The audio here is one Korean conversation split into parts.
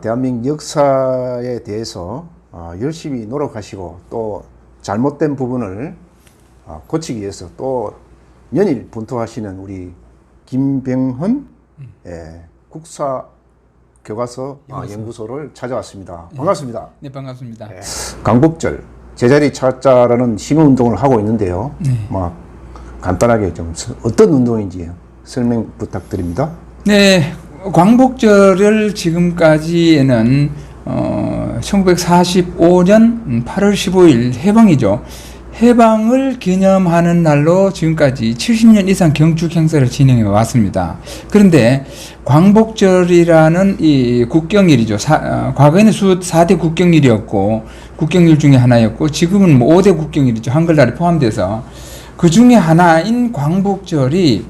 대한민국 역사에 대해서 열심히 노력하시고 또 잘못된 부분을 고치기 위해서 또 연일 분투하시는 우리 김병헌 국사교과서 연구소를 찾아왔습니다. 반갑습니다. 네, 반갑습니다. 광복절 제자리 찾자라는 시민운동을 하고 있는데요. 간단하게 좀 어떤 운동인지 설명 부탁드립니다. 네, 광복절을 지금까지에는 1945년 8월 15일 해방이죠. 해방을 기념하는 날로 지금까지 70년 이상 경축 행사를 진행해 왔습니다. 그런데 광복절이라는 이 국경일이죠. 과거에는 4대 국경일이었고 국경일 중에 하나였고 지금은 5대 국경일이죠. 한글날이 포함돼서 그 중에 하나인 광복절이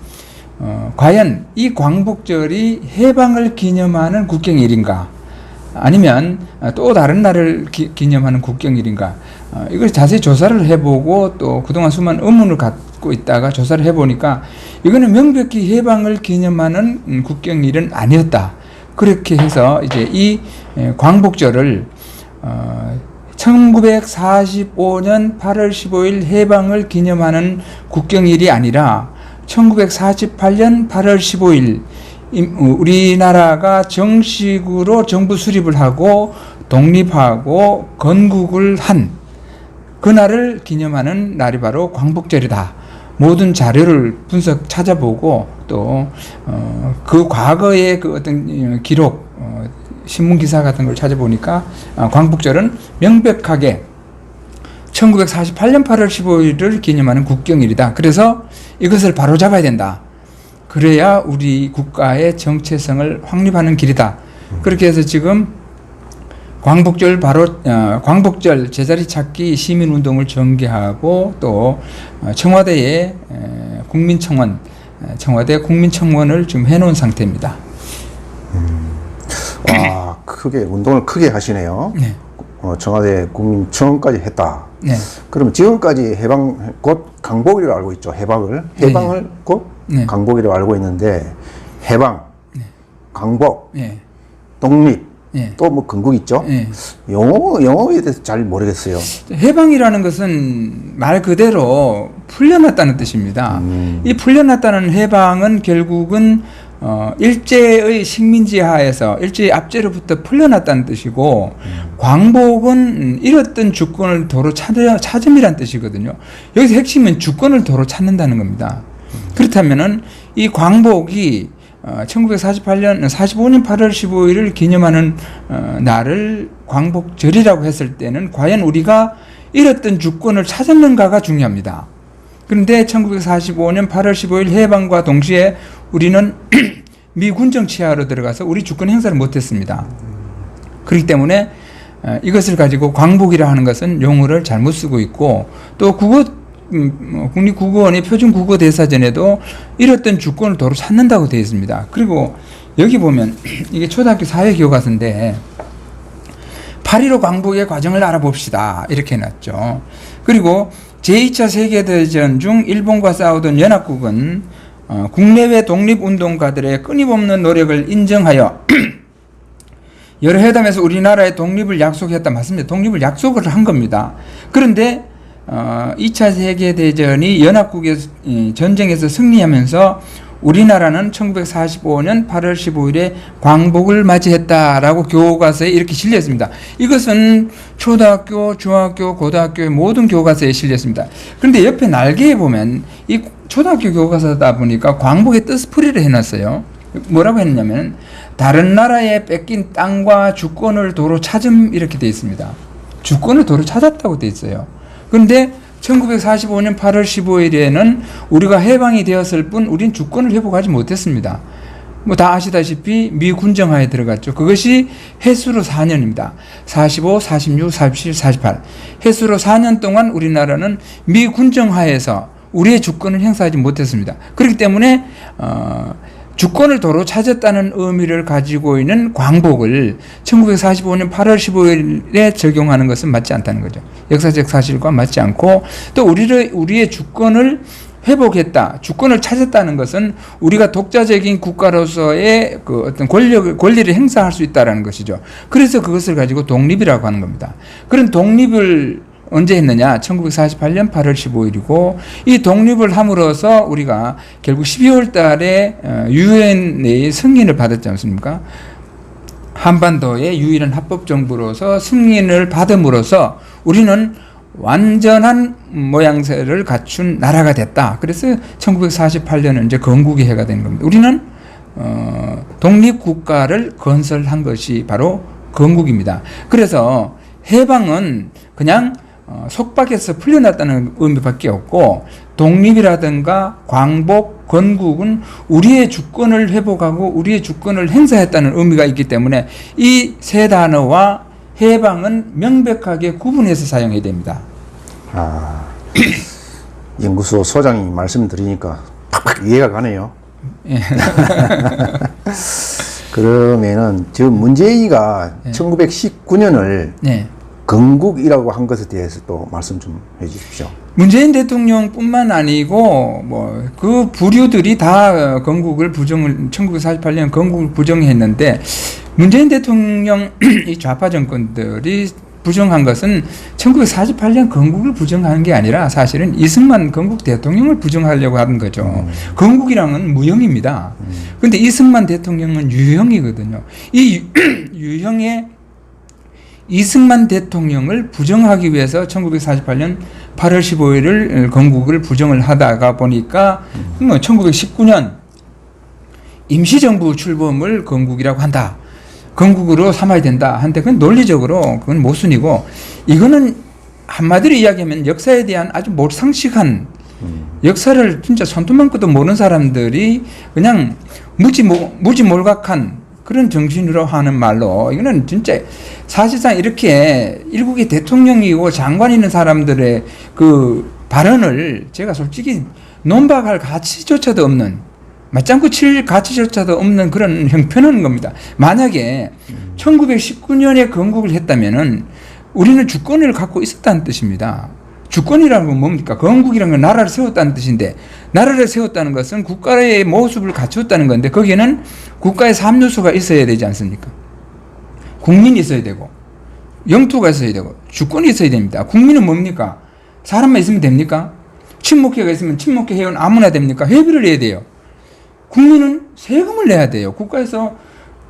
과연 이 광복절이 해방을 기념하는 국경일인가 아니면 또 다른 날을 기념하는 국경일인가 이걸 자세히 조사를 해보고 또 그동안 수많은 의문을 갖고 있다가 조사를 해보니까 이거는 명백히 해방을 기념하는 국경일은 아니었다. 그렇게 해서 이제 이 광복절을 1945년 8월 15일 해방을 기념하는 국경일이 아니라 1948년 8월 15일 우리나라가 정식으로 정부 수립을 하고 독립하고 건국을 한 그날을 기념하는 날이 바로 광복절이다. 모든 자료를 찾아보고 또 그 과거의 그 어떤 기록 신문 기사 같은 걸 찾아보니까 광복절은 명백하게 1948년 8월 15일을 기념하는 국경일이다. 그래서 이것을 바로잡아야 된다. 그래야 우리 국가의 정체성을 확립하는 길이다. 그렇게 해서 지금 광복절 제자리 찾기 시민운동을 전개하고 또 청와대 국민청원을 지금 해놓은 상태입니다. 운동을 크게 하시네요. 네. 청와대 국민청원까지 했다. 네. 그럼 지금까지 해방 곧 강복이라고 알고 있죠. 해방을 곧 강복이라고 알고 있는데 해방, 강복, 독립, 또 뭐 건국 있죠. 영어에 대해서 잘 모르겠어요. 해방이라는 것은 말 그대로 풀려났다는 뜻입니다. 이 풀려났다는 해방은 결국은 일제의 식민지 하에서 일제의 압제로부터 풀려났다는 뜻이고 광복은 잃었던 주권을 도로 찾음이란 뜻이거든요. 여기서 핵심은 주권을 도로 찾는다는 겁니다. 그렇다면은 이 광복이 1945년 8월 15일을 기념하는 날을 광복절이라고 했을 때는 과연 우리가 잃었던 주권을 찾았는가가 중요합니다. 그런데 1945년 8월 15일 해방과 동시에 우리는 미 군정 치하로 들어가서 우리 주권 행사를 못했습니다. 그렇기 때문에 이것을 가지고 광복이라 하는 것은 용어를 잘못 쓰고 있고 또 국립국어원의 표준국어대사전에도 잃었던 주권을 도로 찾는다고 되어 있습니다. 그리고 여기 보면 이게 초등학교 사회교과서인데 8.15 광복의 과정을 알아봅시다 이렇게 해놨죠. 그리고 제2차 세계대전 중 일본과 싸우던 연합국은 국내외 독립운동가들의 끊임없는 노력을 인정하여 여러 회담에서 우리나라의 독립을 약속했다. 맞습니다. 독립을 약속을 한 겁니다. 그런데 2차 세계대전이 연합국의 전쟁에서 승리하면서 우리나라는 1945년 8월 15일에 광복을 맞이했다라고 교과서에 이렇게 실렸습니다. 이것은 초등학교, 중학교, 고등학교의 모든 교과서에 실렸습니다. 그런데 옆에 날개에 보면 이 초등학교 교과서다 보니까 광복의 뜻풀이를 해놨어요. 뭐라고 했냐면 다른 나라에 뺏긴 땅과 주권을 도로 찾음 이렇게 되어 있습니다. 주권을 도로 찾았다고 되어 있어요. 그런데 1945년 8월 15일에는 우리가 해방이 되었을 뿐 우린 주권을 회복하지 못했습니다. 뭐 다 아시다시피 미 군정하에 들어갔죠. 그것이 해수로 4년입니다. 45, 46, 47, 48. 해수로 4년 동안 우리나라는 미 군정하에서 우리의 주권을 행사하지 못했습니다. 그렇기 때문에 주권을 도로 찾았다는 의미를 가지고 있는 광복을 1945년 8월 15일에 적용하는 것은 맞지 않다는 거죠. 역사적 사실과 맞지 않고 또 우리의 주권을 회복했다, 주권을 찾았다는 것은 우리가 독자적인 국가로서의 그 어떤 권리를 행사할 수 있다는 것이죠. 그래서 그것을 가지고 독립이라고 하는 겁니다. 그런 독립을 언제 했느냐? 1948년 8월 15일이고 이 독립을 함으로써 우리가 결국 12월 달에 유엔의 승인을 받았지 않습니까? 한반도의 유일한 합법정부로서 승인을 받음으로써 우리는 완전한 모양새를 갖춘 나라가 됐다. 그래서 1948년은 이제 건국의 해가 된 겁니다. 우리는 독립국가를 건설한 것이 바로 건국입니다. 그래서 해방은 그냥 속박에서 풀려났다는 의미밖에 없고 독립이라든가 광복, 건국은 우리의 주권을 회복하고 우리의 주권을 행사했다는 의미가 있기 때문에 이 세 단어와 해방은 명백하게 구분해서 사용해야 됩니다. 연구소 소장이 말씀드리니까 팍팍 이해가 가네요. 예. 그러면은 지금 문재인이가 1919년을 건국이라고 한 것에 대해서 또 말씀 좀 해주십시오. 문재인 대통령뿐만 아니고 뭐 그 부류들이 다 건국을 1948년 건국을 부정했는데 문재인 대통령 이 좌파 정권들이 부정한 것은 1948년 건국을 부정하는 게 아니라 사실은 이승만 건국 대통령을 부정하려고 하는 거죠. 건국이랑은 무형입니다. 그런데 이승만 대통령은 유형이거든요. 이 유형의 이승만 대통령을 부정하기 위해서 1948년 8월 15일을 건국을 부정을 하다가 보니까 1919년 임시정부 출범을 건국이라고 한다. 건국으로 삼아야 된다. 한데 그건 논리적으로 그건 모순이고 이거는 한마디로 이야기하면 역사에 대한 아주 몰상식한 역사를 진짜 손톱만큼도 모르는 사람들이 그냥 무지몰각한 그런 정신으로 하는 말로 이거는 진짜 사실상 이렇게 일국의 대통령이고 장관 있는 사람들의 그 발언을 제가 솔직히 논박할 가치조차도 없는 맞장구 칠 가치조차도 없는 그런 형편인 겁니다. 만약에 1919년에 건국을 했다면은 우리는 주권을 갖고 있었다는 뜻입니다. 주권이라는 건 뭡니까? 건국이라는 건 나라를 세웠다는 뜻인데 나라를 세웠다는 것은 국가의 모습을 갖추었다는 건데 거기에는 국가의 3요소가 있어야 되지 않습니까? 국민이 있어야 되고 영토가 있어야 되고 주권이 있어야 됩니다. 국민은 뭡니까? 사람만 있으면 됩니까? 친목회가 있으면 친목회 회원 아무나 됩니까? 회비를 내야 돼요. 국민은 세금을 내야 돼요. 국가에서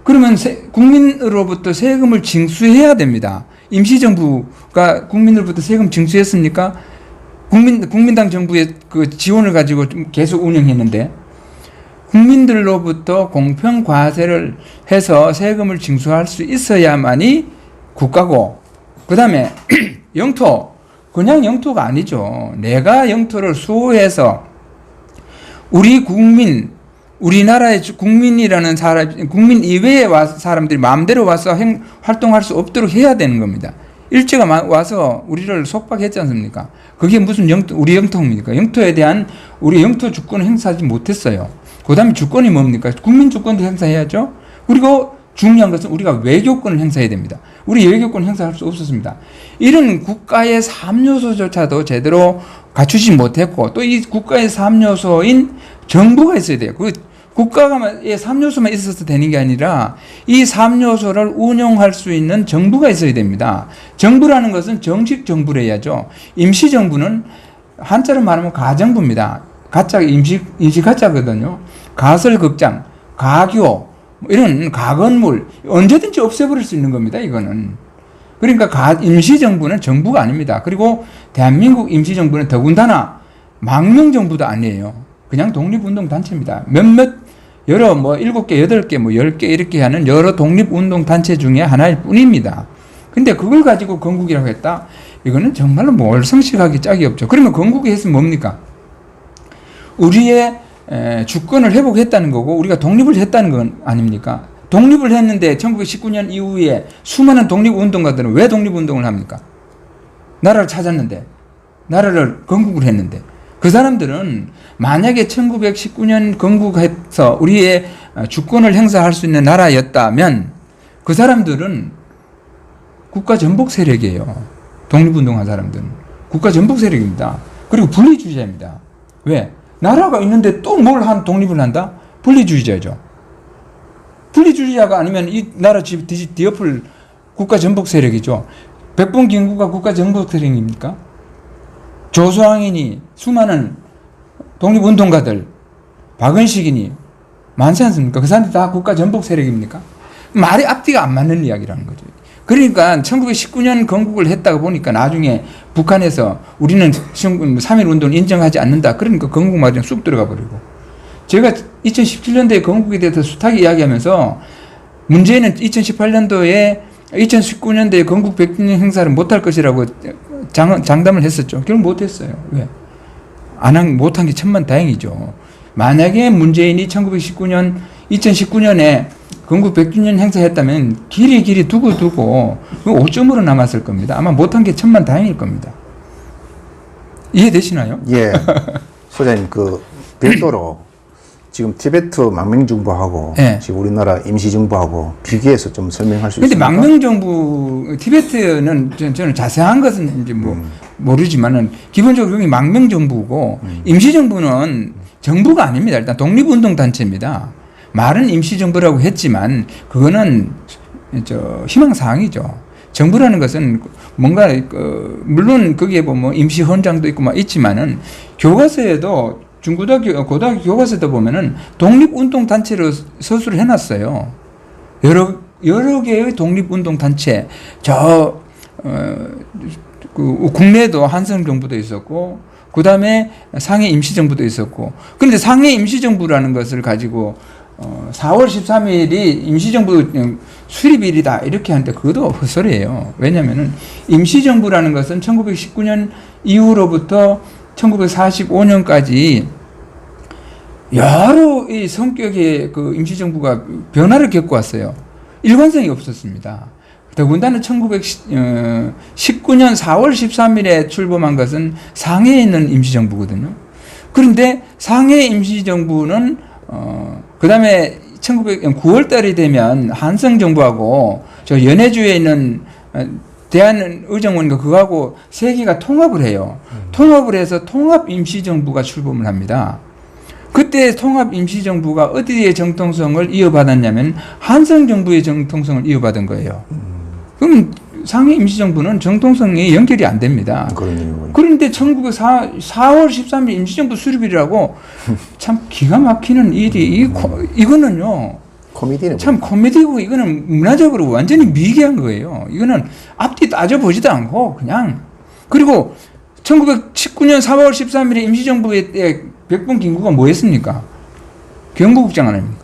그러면 국민으로부터 세금을 징수해야 됩니다. 임시정부가 국민으로부터 세금 징수했습니까? 국민당 정부의 그 지원을 가지고 계속 운영했는데 국민들로부터 공평 과세를 해서 세금을 징수할 수 있어야만이 국가고 그 다음에 영토 그냥 영토가 아니죠. 내가 영토를 수호해서 우리 국민 우리나라의 국민이라는 사람, 국민 이외의 사람들이 마음대로 와서 활동할 수 없도록 해야 되는 겁니다. 일제가 와서 우리를 속박했지 않습니까? 그게 무슨 우리 영토입니까? 영토에 대한 우리 영토 주권을 행사하지 못했어요. 그 다음에 주권이 뭡니까? 국민 주권도 행사해야죠. 그리고 중요한 것은 우리가 외교권을 행사해야 됩니다. 우리 외교권 행사할 수 없었습니다. 이런 국가의 3요소조차도 제대로 갖추지 못했고 또 이 국가의 3요소인 정부가 있어야 돼요. 그 국가의 3요소만 있어서 되는 게 아니라 이 3요소를 운영할 수 있는 정부가 있어야 됩니다. 정부라는 것은 정식 정부를 해야죠. 임시정부는 한자로 말하면 가정부입니다. 가짜 임시 가짜거든요. 가설극장, 가교 이런 가건물 언제든지 없애버릴 수 있는 겁니다. 이거는. 그러니까 임시정부는 정부가 아닙니다. 그리고 대한민국 임시정부는 더군다나 망명정부도 아니에요. 그냥 독립운동단체입니다. 여러 7개, 8개, 10개 이렇게 하는 여러 독립운동단체 중에 하나일 뿐입니다. 근데 그걸 가지고 건국이라고 했다? 이거는 정말로 몰상식하기 짝이 없죠. 그러면 건국이 했으면 뭡니까? 우리의 주권을 회복했다는 거고 우리가 독립을 했다는 건 아닙니까? 독립을 했는데 1919년 이후에 수많은 독립운동가들은 왜 독립운동을 합니까? 나라를 찾았는데 나라를 건국을 했는데 그 사람들은 만약에 1919년 건국해서 우리의 주권을 행사할 수 있는 나라였다면 그 사람들은 국가 전복 세력이에요. 독립운동한 사람들은 국가 전복 세력입니다. 그리고 분리주의자입니다. 왜? 나라가 있는데 또 뭘 독립을 한다? 분리주의자죠. 분리주의자가 아니면 이 나라 뒤엎을 국가 전복 세력이죠. 백본김구가 국가 전복 세력입니까? 조수왕이니 수많은 독립운동가들, 박은식이니 많지 않습니까? 그 사람들 다 국가 전복 세력입니까? 말이 앞뒤가 안 맞는 이야기라는 거죠. 그러니까 1919년 건국을 했다가 보니까 나중에 북한에서 우리는 3.1 운동을 인정하지 않는다. 그러니까 건국 마냥 쑥 들어가 버리고. 제가 2017년도에 건국에 대해서 숱하게 이야기하면서 문재인은 2018년도에 2019년도에 건국 100주년 행사를 못할 것이라고 장담을 했었죠. 결국 못했어요. 왜? 못한 게 천만다행이죠. 만약에 문재인이 2019년에 건국 100주년 행사했다면 길이 두고 5점으로 남았을 겁니다. 아마 못한 게 천만다행일 겁니다. 이해되시나요? 예. 소장님, 별도로 지금 티베트 망명정부하고 네. 지금 우리나라 임시정부하고 비교해서 좀 설명할 수 있습니까? 근데 망명정부, 티베트는 저는 자세한 것은 이제 모르지만은 기본적으로 여기 망명정부고 임시정부는 정부가 아닙니다. 일단 독립운동단체입니다. 말은 임시정부라고 했지만 그거는 희망사항이죠. 정부라는 것은 뭔가 물론 거기에 임시헌장도 있고 있지만은 교과서에도 중고등학교, 고등학교 교과서에도 보면은 독립운동단체로 서술을 해놨어요. 여러 개의 독립운동단체, 국내에도 한성정부도 있었고, 그 다음에 상해 임시정부도 있었고, 그런데 상해 임시정부라는 것을 가지고 4월 13일이 임시정부 수립일이다 이렇게 하는데 그것도 헛소리예요. 왜냐하면 임시정부라는 것은 1919년 이후로부터 1945년까지 여러 이 성격의 임시정부가 변화를 겪고 왔어요. 일관성이 없었습니다. 더군다나 1919년 4월 13일에 출범한 것은 상해에 있는 임시정부거든요. 그런데 상해 임시정부는 그 다음에 9월 달이 되면 한성정부하고 연해주에 있는 대한의정원과 그거하고 세 개가 통합을 해요. 통합을 해서 통합임시정부가 출범을 합니다. 그때 통합임시정부가 어디에 정통성을 이어받았냐면 한성정부의 정통성을 이어받은 거예요. 그럼 상해 임시정부는 정통성이 연결이 안 됩니다. 그런데 4월 13일 임시정부 수립이라고 참 기가 막히는 일이 이거는요. 코미디네. 참 코미디고 이거는 문화적으로 완전히 미개한 거예요. 이거는 앞뒤 따져보지도 않고 그냥. 그리고 1919년 4월 13일에 임시정부의 때 백본김구가 뭐 했습니까? 경무국장 아닙니까?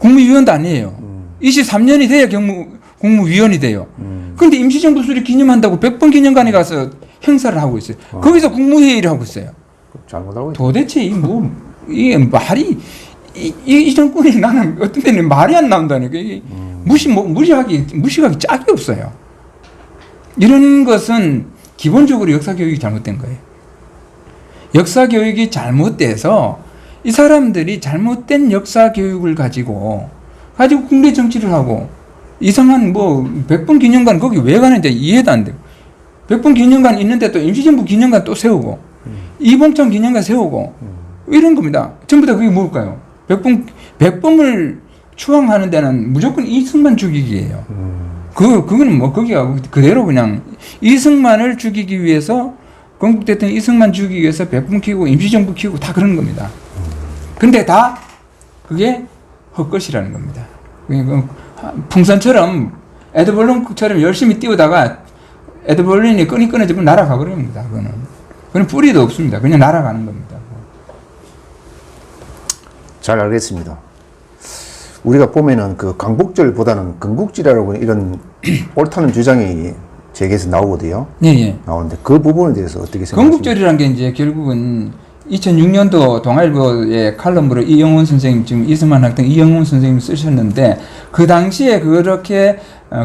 국무위원도 아니에요. 23년이 돼야 국무위원이 돼요. 그런데 임시정부 수립 기념한다고 백본기념관에 가서 행사를 하고 있어요. 거기서 국무회의를 하고 있어요. 잘못하고 도대체 이게 말이 이 정권이 나는 어떤 때는 말이 안 나온다니까. 이게 무시하기 짝이 없어요. 이런 것은 기본적으로 역사교육이 잘못된 거예요. 역사교육이 잘못돼서 이 사람들이 잘못된 역사교육을 가지고 국내 정치를 하고 이상한 백본기념관 거기 왜 가는지 이해도 안 되고 백본기념관 있는데 또 임시정부 기념관 또 세우고 이봉창 기념관 세우고 이런 겁니다. 전부 다 그게 뭘까요? 백범을 추앙하는 데는 무조건 이승만 죽이기예요. 그거는 거기가 그대로 그냥 이승만을 죽이기 위해서 건국 대통령 이승만 죽이기 위해서 백범 키우고 임시정부 키우고 다 그런 겁니다. 근데 다 그게 헛것이라는 겁니다. 풍선처럼 에드벌룬처럼 열심히 띄우다가 에드벌룬이 끈이 끊어지면 날아가 버립니다. 그거는 뿌리도 없습니다. 그냥 날아가는 겁니다. 잘 알겠습니다. 우리가 보면은 광복절보다는 건국절이라고 이런 옳다는 주장이 제기해서 나오거든요. 예. 나오는데 그 부분에 대해서 어떻게 생각하십니까? 건국절이라는 게 이제 결국은 2006년도 동아일보의 칼럼으로 이영훈 선생님, 지금 이승만 학생 이영훈 선생님이 쓰셨는데 그 당시에 그렇게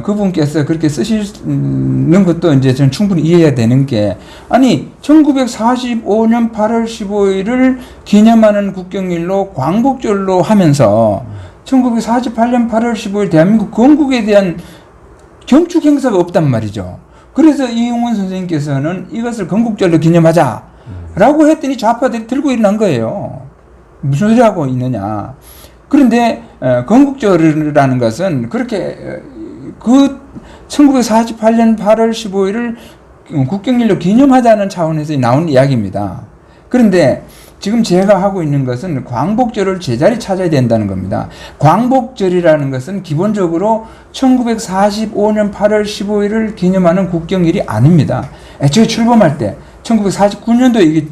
그분께서 그렇게 쓰시는 것도 이제 저는 충분히 이해해야 되는 게, 아니 1945년 8월 15일을 기념하는 국경일로 광복절로 하면서 1948년 8월 15일 대한민국 건국에 대한 경축 행사가 없단 말이죠. 그래서 이영훈 선생님께서는 이것을 건국절로 기념하자 라고 했더니 좌파들이 들고 일어난 거예요. 무슨 소리 하고 있느냐. 그런데 건국절이라는 것은 그렇게 그 1948년 8월 15일을 국경일로 기념하자는 차원에서 나온 이야기입니다. 그런데 지금 제가 하고 있는 것은 광복절을 제자리 찾아야 된다는 겁니다. 광복절이라는 것은 기본적으로 1945년 8월 15일을 기념하는 국경일이 아닙니다. 애초에 출범할 때 1949년도에 이게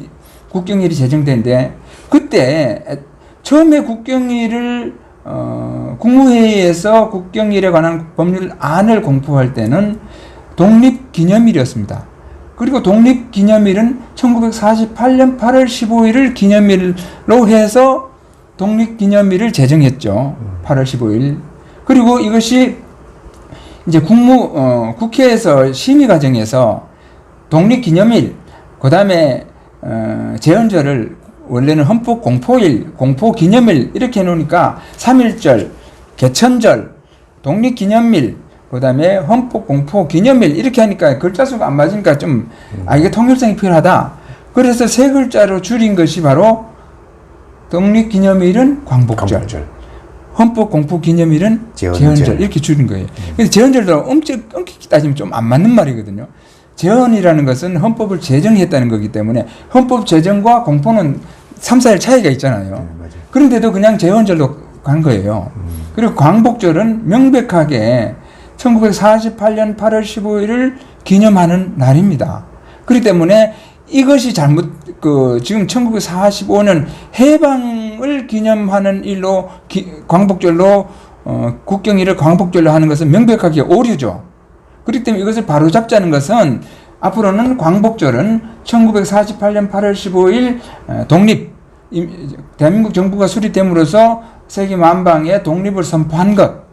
국경일이 제정된데 그때 처음에 국경일을 국무회의에서 국경일에 관한 법률안을 공포할 때는 독립기념일이었습니다. 그리고 독립기념일은 1948년 8월 15일을 기념일로 해서 독립기념일을 제정했죠. 8월 15일. 그리고 이것이 이제 국회에서 심의 과정에서 독립기념일, 그 다음에 제헌절을 원래는 헌법 공포일, 공포기념일 이렇게 해놓으니까 3.1절, 개천절, 독립기념일, 그 다음에 헌법 공포 기념일 이렇게 하니까 글자 수가 안 맞으니까 좀 이게 통일성이 필요하다. 그래서 세 글자로 줄인 것이 바로 독립기념일은 광복절, 헌법 공포 기념일은 제헌절 이렇게 줄인 거예요. 근데 제헌절도 엄격히 따지면 좀 안 맞는 말이거든요. 제헌이라는 것은 헌법을 제정했다는 거기 때문에 헌법 제정과 공포는 3, 4일 차이가 있잖아요. 그런데도 그냥 제헌절로 간 거예요. 그리고 광복절은 명백하게 1948년 8월 15일을 기념하는 날입니다. 그렇기 때문에 이것이 지금 1945년 해방을 기념하는 일로 광복절로 국경일을 광복절로 하는 것은 명백하게 오류죠. 그렇기 때문에 이것을 바로잡자는 것은 앞으로는 광복절은 1948년 8월 15일 대한민국 정부가 수립됨으로써 세계 만방에 독립을 선포한 것,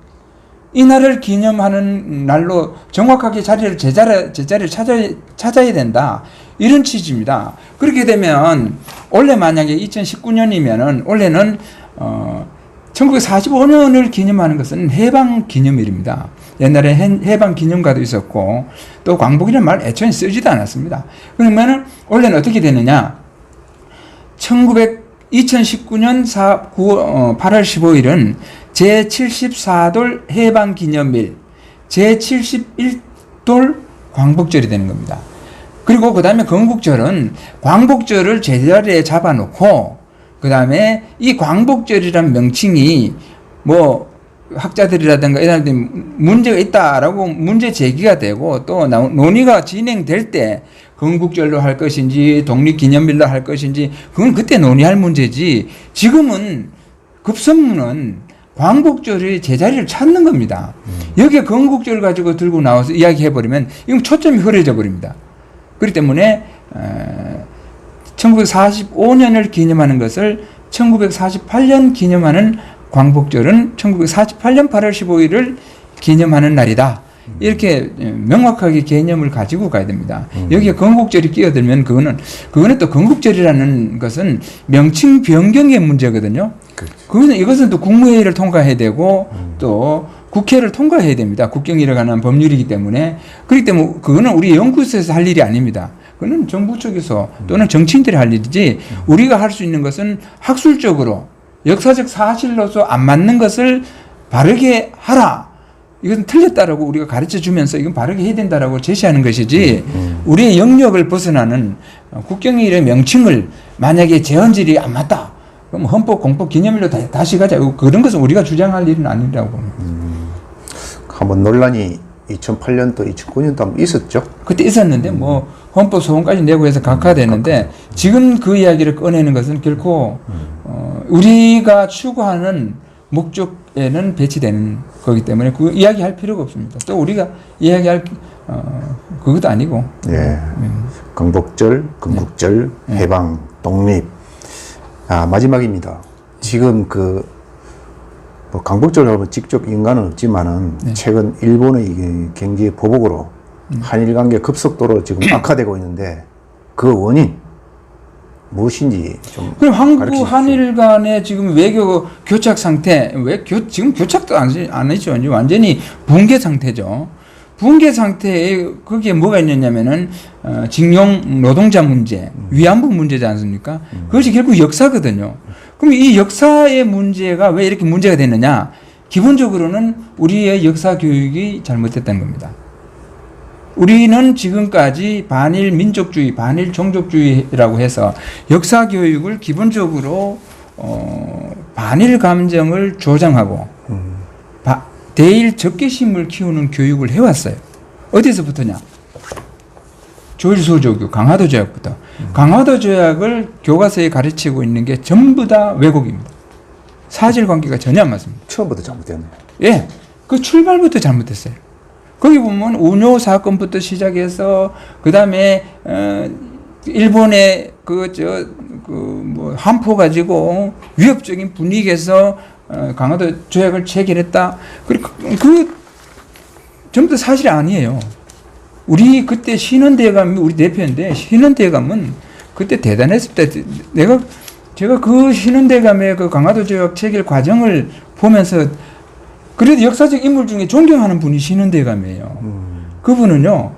이 날을 기념하는 날로 정확하게 제자리를 찾아야 된다. 이런 취지입니다. 그렇게 되면 원래 만약에 2019년이면은 원래는 1945년을 기념하는 것은 해방 기념일입니다. 옛날에 해방 기념가도 있었고 또 광복이라는 말 애초에 쓰지도 않았습니다. 그러면은 원래는 어떻게 되느냐? 2019년 8월 15일은 제74돌 해방기념일, 제71돌 광복절이 되는 겁니다. 그리고 그 다음에 건국절은 광복절을 제자리에 잡아놓고 그 다음에 이 광복절이라는 명칭이 학자들이라든가 이런 사람들이 문제가 있다라고 문제 제기가 되고 또 논의가 진행될 때 건국절로 할 것인지 독립기념일로 할 것인지 그건 그때 논의할 문제지 지금은 급선무는 광복절의 제자리를 찾는 겁니다. 여기에 건국절 가지고 들고 나와서 이야기해버리면 이건 초점이 흐려져 버립니다. 그렇기 때문에 1945년을 기념하는 것을 1948년 기념하는 광복절은 1948년 8월 15일을 기념하는 날이다. 이렇게 명확하게 개념을 가지고 가야 됩니다. 여기에 건국절이 끼어들면 그거는 또 건국절이라는 것은 명칭 변경의 문제거든요. 그것은 이것은 또 국무회의를 통과해야 되고 또 국회를 통과해야 됩니다. 국경일에 관한 법률이기 때문에. 그렇기 때문에 그거는 우리 연구소에서 할 일이 아닙니다. 그거는 정부 쪽에서 또는 정치인들이 할 일이지 우리가 할 수 있는 것은 학술적으로 역사적 사실로서 안 맞는 것을 바르게 하라. 이것은 틀렸다라고 우리가 가르쳐 주면서 이건 바르게 해야 된다라고 제시하는 것이지 우리의 영역을 벗어나는 국경일의 명칭을 만약에 제헌절이 안 맞다. 그럼 헌법 공포 기념일로 다시 가자. 그런 것은 우리가 주장할 일은 아니라고 봅니다. 한번 논란이 2008년도, 2009년도 한번 있었죠. 그때 있었는데 헌법 소원까지 내고 해서 각하되는데 지금 그 이야기를 꺼내는 것은 결코 우리가 추구하는 목적에는 배치되는 거기 때문에 그 이야기할 필요가 없습니다. 또 우리가 이야기할 그것도 아니고. 예. 광복절, 건국절, 해방, 독립. 마지막입니다. 지금 광복절하고 직접 인간은 없지만은 최근 일본의 경제 보복으로 한일 관계 급속도로 지금 악화되고 있는데 그 원인 무엇인지 좀. 그럼 한국 한일 간의 지금 외교 교착 상태, 지금 교착도 아니죠. 완전히 붕괴 상태죠. 붕괴 상태에 거기에 뭐가 있느냐면은 징용 노동자 문제, 위안부 문제지 않습니까? 그것이 결국 역사거든요. 그럼 이 역사의 문제가 왜 이렇게 문제가 됐느냐? 기본적으로는 우리의 역사 교육이 잘못됐다는 겁니다. 우리는 지금까지 반일 민족주의, 반일 종족주의라고 해서 역사 교육을 기본적으로 반일 감정을 조장하고 대일 적개심을 키우는 교육을 해왔어요. 어디서부터냐? 조일소조교 강화도 조약부터. 강화도 조약을 교과서에 가르치고 있는 게 전부 다 왜곡입니다. 사실관계가 전혀 안 맞습니다. 처음부터 잘못됐네요. 예, 그 출발부터 잘못됐어요. 거기 보면 운요 사건부터 시작해서 그 다음에 일본의 뭐 한포 가지고 위협적인 분위기에서 강화도 조약을 체결했다. 그리고 그 전부 다 사실이 아니에요. 우리 그때 신원대감이 우리 대표인데 신원대감은 그때 대단했습니다. 제가 그 신원대감의 그 강화도 조약 체결 과정을 보면서 그래도 역사적 인물 중에 존경하는 분이 신원대감이에요. 그분은요,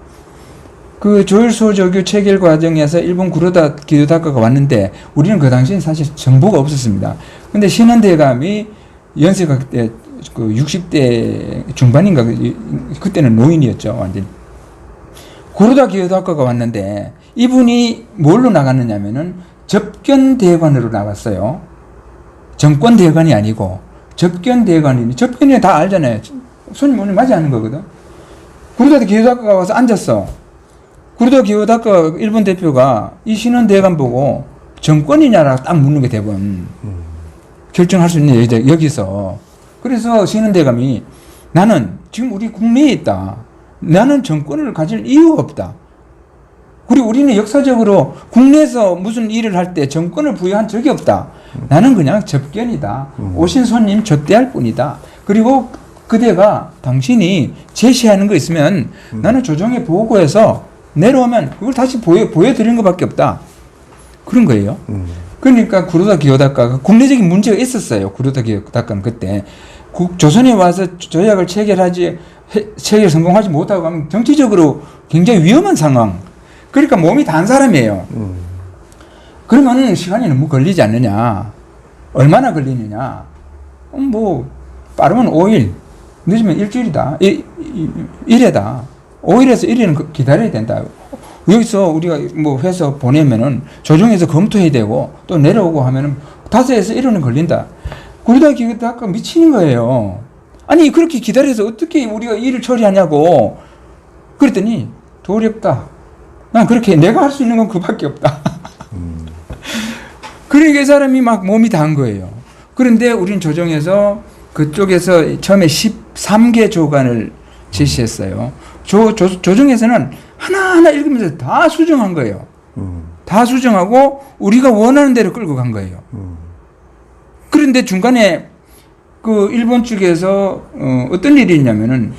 그 조일소조교 체결 과정에서 일본 구로다 기요다카가 왔는데 우리는 그 당시엔 사실 정보가 없었습니다. 근데 신원대감이 연세가 그때 그 60대 중반인가 그때는 노인이었죠, 완전. 구로다 기요다카가 왔는데 이분이 뭘로 나갔느냐면은 접견대관으로 나갔어요. 정권대관이 아니고 접견대관이니 접견이 다 알잖아요. 손님 오늘 맞이 하는 거거든. 구로다 기요다카가 와서 앉았어. 구로다 기요다카 일본 대표가 이 신원대관 보고 정권이냐라고 딱 묻는 게 대본. 결정할 수 있는 여기서. 그래서 신원대감이 나는 지금 우리 국내에 있다. 나는 정권을 가질 이유가 없다. 그리고 우리는 역사적으로 국내에서 무슨 일을 할 때 정권을 부여한 적이 없다. 나는 그냥 접견이다. 오신 손님 접대할 뿐이다. 그리고 그대가 당신이 제시하는 거 있으면 나는 조정에 보고해서 내려오면 그걸 다시 보여드리는 것밖에 없다. 그런 거예요. 그러니까 구로다 기요다카가 국내적인 문제가 있었어요. 구로다 기요다카는 그때 조선에 와서 조약을 체결 성공하지 못하고 하면 정치적으로 굉장히 위험한 상황. 그러니까 몸이 단 사람이에요. 그러면 시간이 너무 걸리지 않느냐. 얼마나 걸리느냐. 뭐 빠르면 5일, 늦으면 일주일이다. 1회다. 5일에서 1일은 기다려야 된다. 여기서 우리가 뭐 해서 보내면은 조정해서 검토해야 되고 또 내려오고 하면은 5에서 1일은 걸린다. 구로다 기요다카 미치는 거예요. 아니 그렇게 기다려서 어떻게 우리가 일을 처리하냐고. 그랬더니 도리 없다. 난 그렇게 내가 할 수 있는 건 그밖에 없다. 그러니까 이 사람이 막 몸이 단 거예요. 그런데 우린 조정에서 그쪽에서 처음에 13개 조간을 제시했어요. 조정에서는 하나하나 읽으면서 다 수정한 거예요. 다 수정하고 우리가 원하는 대로 끌고 간 거예요. 그런데 중간에 그 일본 쪽에서 어떤 일이 있냐면은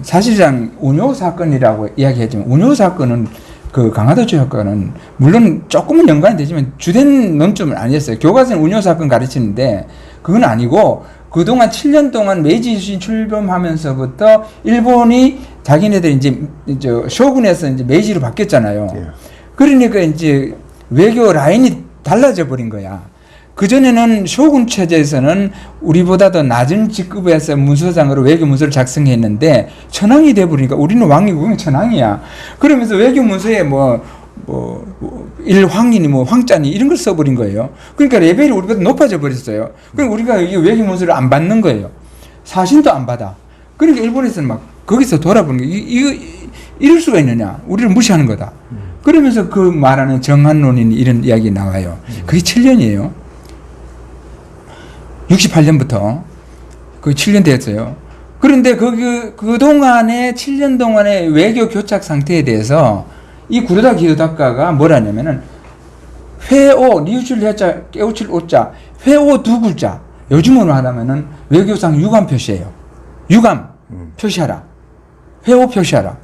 사실상 운요 사건이라고 이야기했지만 운요 사건은 그 강화도 조약과는 물론 조금은 연관이 되지만 주된 논점은 아니었어요. 교과서는 운요 사건 가르치는데 그건 아니고 그동안 7년 동안 메이지 유신 출범하면서부터 일본이 자기네들 이제 쇼군에서 이제 메이지로 바뀌었잖아요. 그러니까 이제 외교 라인이 달라져 버린 거야. 그전에는 쇼군 체제에서는 우리보다 더 낮은 직급에서 문서장으로 외교 문서를 작성했는데 천황이 돼버리니까 우리는 왕이고 그냥 천황이야. 그러면서 외교 문서에 일황이니 황자니 이런 걸 써버린 거예요. 그러니까 레벨이 우리보다 높아져 버렸어요. 그러니까 우리가 이 외교 문서를 안 받는 거예요. 사신도 안 받아. 그러니까 일본에서는 막 거기서 돌아보는 거 이럴 수가 있느냐. 우리를 무시하는 거다. 그러면서 그 말하는 정한론인 이런 이야기 나와요. 그게 7년이에요. 68년부터 그 7년 됐어요. 그런데 그동안에 7년 동안의 외교 교착 상태에 대해서 이 구로다 기요다카가 뭐라냐면은 회오, 니우칠 해자, 깨우칠 오자, 회오 두 글자. 요즘으로 하다면은 외교상 유감 표시예요. 유감 표시하라. 회오 표시하라.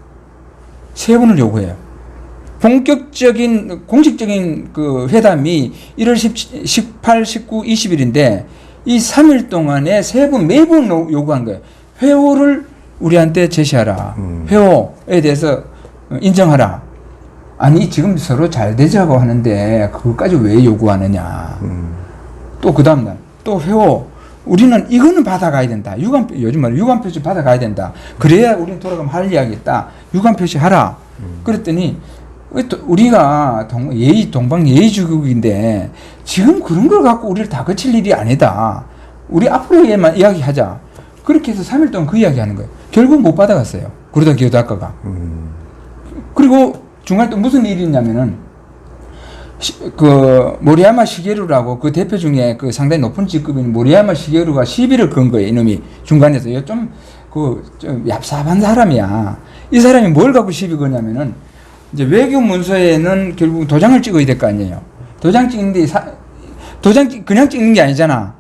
3번을 요구해요. 본격적인 공식적인 그 회담이 1월 18, 19, 20일인데 이 3일 동안에 3번 매번 요구한 거예요. 회오를 우리한테 제시하라. 회오에 대해서 인정하라. 아니 지금 서로 잘 되자고 하는데 그것까지 왜 요구하느냐. 또 그 다음날 또 회오. 우리는 이거는 받아가야 된다. 요즘 말로 유감 표시 받아가야 된다. 그래야 우리는 돌아가면 할 이야기 있다. 유감 표시 하라. 그랬더니 우리가 동방 예의주국인데 지금 그런 걸 갖고 우리를 다 거칠 일이 아니다. 우리 앞으로에만 이야기하자. 그렇게 해서 3일 동안 그 이야기 하는 거예요. 결국 못 받아갔어요. 그러다 기어다가가. 그리고 중간에 또 무슨 일이 있냐면은 그 모리야마 시게루라고 그 대표 중에 그 상당히 높은 직급인 모리야마 시게루가 시비를 건 거예요. 이놈이 중간에서 좀 얍삽한 사람이야. 이 사람이 뭘 갖고 시비 거냐면은 이제 외교 문서에는 결국 도장을 찍어야 될 거 아니에요. 도장 찍는데 그냥 찍는 게 아니잖아.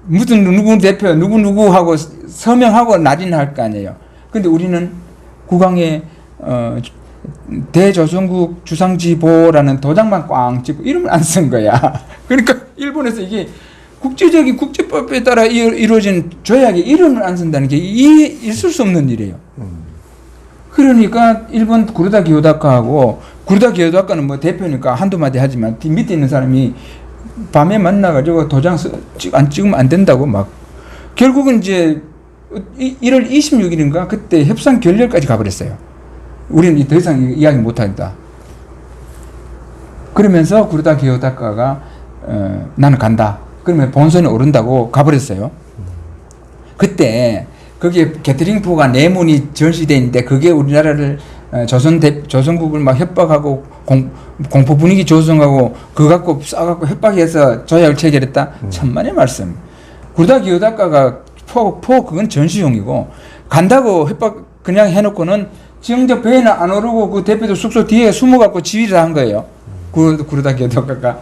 무슨 누구 대표 누구 하고 서명하고 날인할 거 아니에요. 근데 우리는 국왕의 대조선국 주상지보라는 도장만 꽝 찍고 이름을 안 쓴 거야. 그러니까 일본에서 이게 국제적인 국제법에 따라 이루어진 조약에 이름을 안 쓴다는 게 있을 수 없는 일이에요. 그러니까 일본 구르다 기요다카하고 구르다 기요다카는 뭐 대표니까 한두 마디 하지만 밑에 있는 사람이 밤에 만나가지고 도장 안 찍으면 안 된다고 막 결국은 이제 1월 26일인가 그때 협상 결렬까지 가버렸어요. 우리는 더 이상 이야기 못한다. 그러면서 구르다 기요다카가 나는 간다. 그러면 본선에 오른다고 가버렸어요. 그때 거기에 게트링포가 내문이 전시돼 있는데 그게 우리나라를 조선국을 막 협박하고 공포 분위기 조성하고 그거 갖고 싸갖고 협박해서 조약을 체결했다. 천만의 말씀. 구르다 기요다카가 그건 전시용이고 간다고 협박 그냥 해놓고는 정작 배에는 안 오르고 그 대표도 숙소 뒤에 숨어갖고 지휘를 한 거예요. 구르다 기요다카가.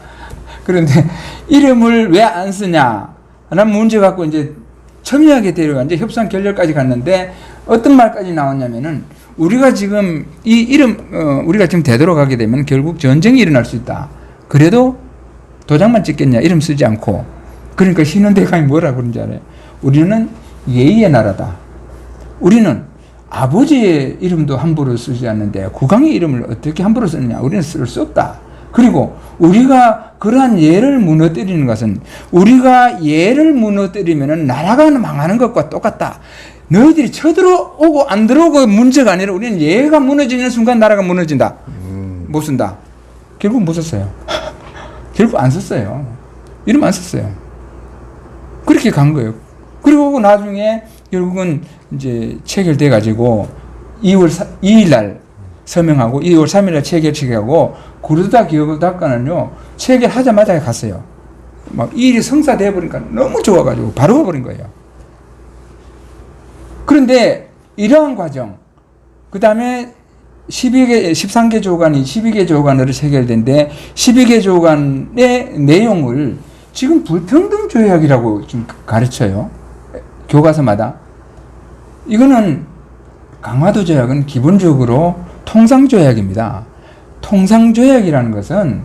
그런데 이름을 왜 안 쓰냐? 라는 문제 갖고 이제 첨예하게 데려가 이제 협상 결렬까지 갔는데 어떤 말까지 나왔냐면은 우리가 지금 이 이름 우리가 지금 되돌아가게 되면 결국 전쟁이 일어날 수 있다. 그래도 도장만 찍겠냐? 이름 쓰지 않고. 그러니까 신원대강이 뭐라고 그런지 알아요? 우리는 예의의 나라다. 우리는 아버지의 이름도 함부로 쓰지 않는데 국왕의 이름을 어떻게 함부로 쓰느냐? 우리는 쓸 수 없다. 그리고 우리가 그러한 예를 무너뜨리는 것은 우리가 예를 무너뜨리면 나라가 망하는 것과 똑같다. 너희들이 쳐들어오고 안 들어오고 문제가 아니라 우리는 예가 무너지는 순간 나라가 무너진다. 못 쓴다. 결국 못 썼어요. 결국 안 썼어요. 이름 안 썼어요. 그렇게 간 거예요. 그리고 나중에 결국은 이제 체결돼 가지고 2월 2일 날 서명하고 2월 3일 날 체결하고 구르다 기요다카는요 체결하자마자 갔어요. 막 일이 성사돼 버리니까 너무 좋아가지고 바로 가버린 거예요. 그런데 이러한 과정, 그 다음에 13개 조간이 12개 조간으로 체결된데 12개 조간의 내용을 지금 불평등 조약이라고 좀 가르쳐요. 교과서마다. 이거는 강화도 조약은 기본적으로 통상조약입니다. 통상조약이라는 것은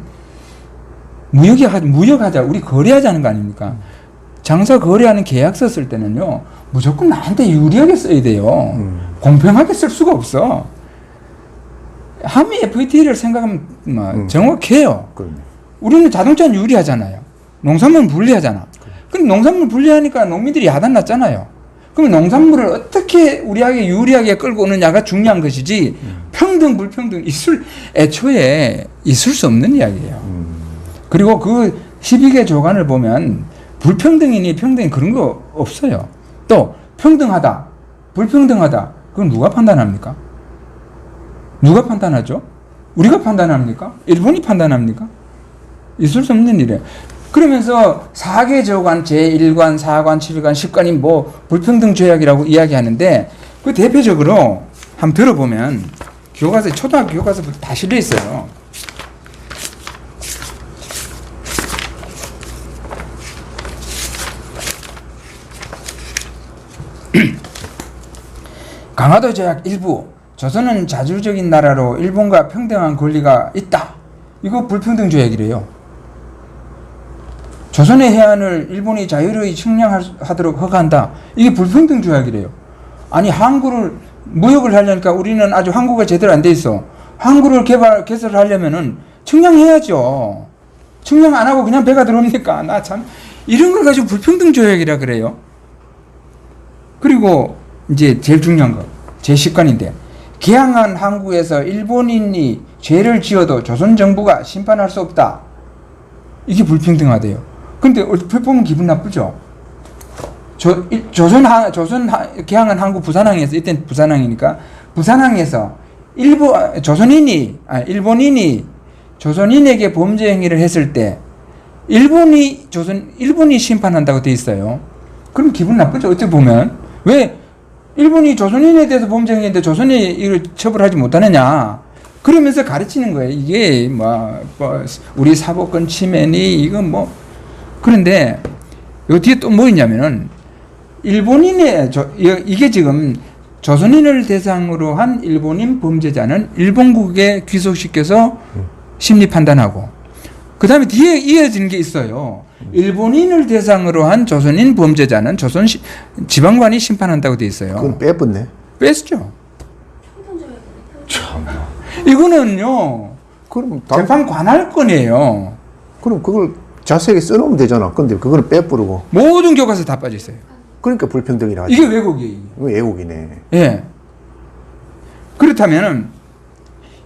무역하자, 우리 거래하자는 거 아닙니까? 장사 거래하는 계약서 쓸 때는요, 무조건 나한테 유리하게 써야 돼요. 공평하게 쓸 수가 없어. 한미 FTA를 생각하면 정확해요. 우리는 자동차는 유리하잖아요. 농산물은 불리하잖아. 그럼 농산물 불리하니까 농민들이 야단났잖아요. 그럼 농산물을 어떻게 우리에게 유리하게 끌고 오느냐가 중요한 것이지 평등 불평등 애초에 있을 수 없는 이야기예요. 그리고 그 12개 조간을 보면 불평등이니 평등이 그런 거 없어요. 또 평등하다 불평등하다 그건 누가 판단합니까? 누가 판단하죠? 우리가 판단합니까? 일본이 판단합니까? 있을 수 없는 일이에요. 그러면서 4개 조간, 제1관, 4관, 7관, 10관이 뭐 불평등 조약이라고 이야기하는데 그 대표적으로 한번 들어보면 교과서, 초등학교 교과서부터 다 실려 있어요. 강화도 조약 일부, 조선은 자주적인 나라로 일본과 평등한 권리가 있다. 이거 불평등 조약이래요. 조선의 해안을 일본이 자유로이 측량하도록 허가한다. 이게 불평등 조약이래요. 아니 항구를 무역을 하려니까 우리는 아주 항구가 제대로 안 돼 있어. 항구를 개설하려면은 측량해야죠. 측량 안 하고 그냥 배가 들어옵니까? 나 참 이런 걸 가지고 불평등 조약이라 그래요. 그리고 이제 제일 중요한 거 제 식관인데 개항한 항구에서 일본인이 죄를 지어도 조선 정부가 심판할 수 없다. 이게 불평등하대요. 근데 얼핏 보면 기분 나쁘죠. 개항한 항구 부산항에서 이때는 부산항이니까 부산항에서 일본인이 조선인에게 범죄 행위를 했을 때 일본이 심판한다고 돼 있어요. 그럼 기분 나쁘죠. 어떻게 보면 왜 일본이 조선인에 대해서 범죄 행위인데 조선이 이걸 처벌하지 못하느냐. 그러면서 가르치는 거예요. 이게 우리 사법권 침해니 이건 뭐 그런데 요 뒤에 또 뭐 있냐면은 이게 지금 조선인을 대상으로 한 일본인 범죄자는 일본국에 귀속시켜서 심리 판단하고 그 다음에 뒤에 이어지는 게 있어요. 일본인을 대상으로 한 조선인 범죄자는 조선 지방관이 심판한다고 돼 있어요. 그건 빼봤네. 뺐죠. 참. 이거는요. 그럼 재판 관할권이에요. 그럼 그걸 자세하게 써놓으면 되잖아. 근데 그거는 빼부르고. 모든 교과서에 다 빠져 있어요. 그러니까 불평등이라 하지. 이게 왜곡이에요. 이거 왜곡이네. 예. 그렇다면은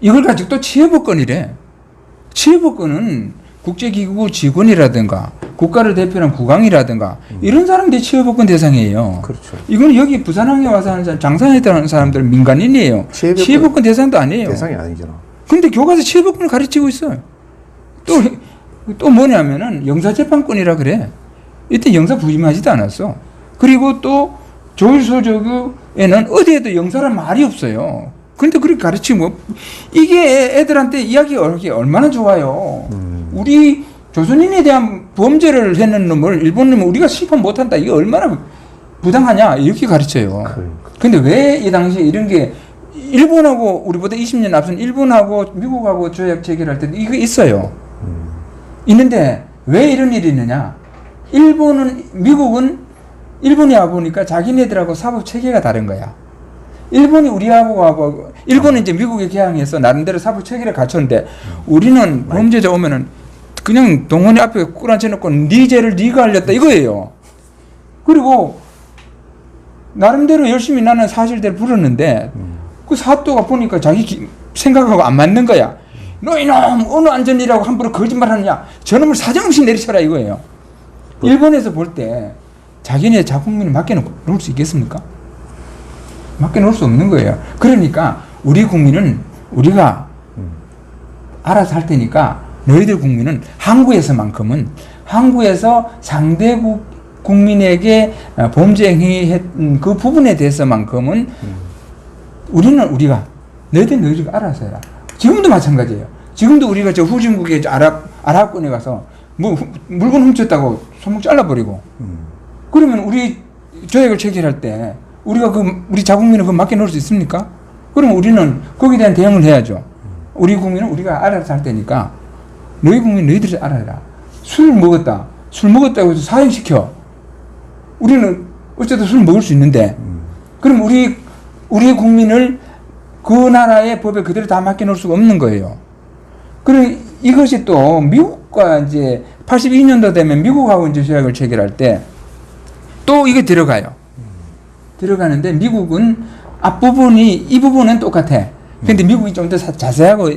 이걸 가지고 또 치해법권이래. 치해법권은 국제기구 직원이라든가 국가를 대표하는 국왕이라든가 이런 사람들이 치해법권 대상이에요. 그렇죠. 이건 여기 부산항에 와서 하는 사람, 장사했다는 사람들은 민간인이에요. 치해법권 대상도 아니에요. 대상이 아니잖아. 근데 교과서 치해법권을 가르치고 있어요. 또 뭐냐면은 형사재판권이라 그래. 이때 형사 부임하지도 않았어. 그리고 또 조일소조교에는 어디에도 형사란 말이 없어요. 근데 그렇게 가르치면 이게 애들한테 이야기가 얼마나 좋아요. 우리 조선인에 대한 범죄를 했는 놈을 일본 놈을 우리가 심판 못한다. 이게 얼마나 부당하냐 이렇게 가르쳐요. 근데 왜 이 당시에 이런 게 일본하고 우리보다 20년 앞선 일본하고 미국하고 조약 체결할 때도 이거 있어요. 있는데 왜 이런 일이 있느냐. 미국은 일본이 와보니까 자기네들하고 사법 체계가 다른 거야. 일본이 우리하고 일본은 이제 미국에 개항해서 나름대로 사법 체계를 갖췄는데 우리는 범죄자 오면은 그냥 동원이 앞에 꾸란쳐놓고 네 죄를 네가 알렸다 이거예요. 그리고 나름대로 열심히 나는 사실대로 불었는데 그 사또가 보니까 자기 생각하고 안 맞는 거야. 너 이놈 어느 안전이라고 함부로 거짓말하느냐. 저놈을 사정없이 내리쳐라 이거예요. 일본에서 볼 때 자기네 자국민을 맡겨놓을 수 있겠습니까? 맡겨놓을 수 없는 거예요. 그러니까 우리 국민은 우리가 알아서 할 테니까 너희들 국민은 항구에서만큼은 항구에서 상대국 국민에게 범죄 행위했던 그 부분에 대해서만큼은 우리가 너희들이 알아서 해라. 지금도 마찬가지예요. 지금도 우리가 저 후진국의 아랍권에 가서 뭐 물건 훔쳤다고 손목 잘라버리고 그러면 우리 조약을 체결할 때 우리가 우리 자국민을 맡겨놓을 수 있습니까? 그럼 우리는 거기에 대한 대응을 해야죠. 우리 국민은 우리가 알아서 할 테니까 너희 국민 너희들이 알아라. 술 먹었다고 해서 사형시켜. 우리는 어쨌든 술 먹을 수 있는데 그럼 우리 국민을 그 나라의 법에 그대로 다 맡겨놓을 수가 없는 거예요. 그럼 이것이 또 미국과 이제 82년도 되면 미국하고 이제 조약을 체결할 때 또 이게 들어가요. 들어가는데 미국은 이 부분은 똑같아. 근데 미국이 좀 더 자세하고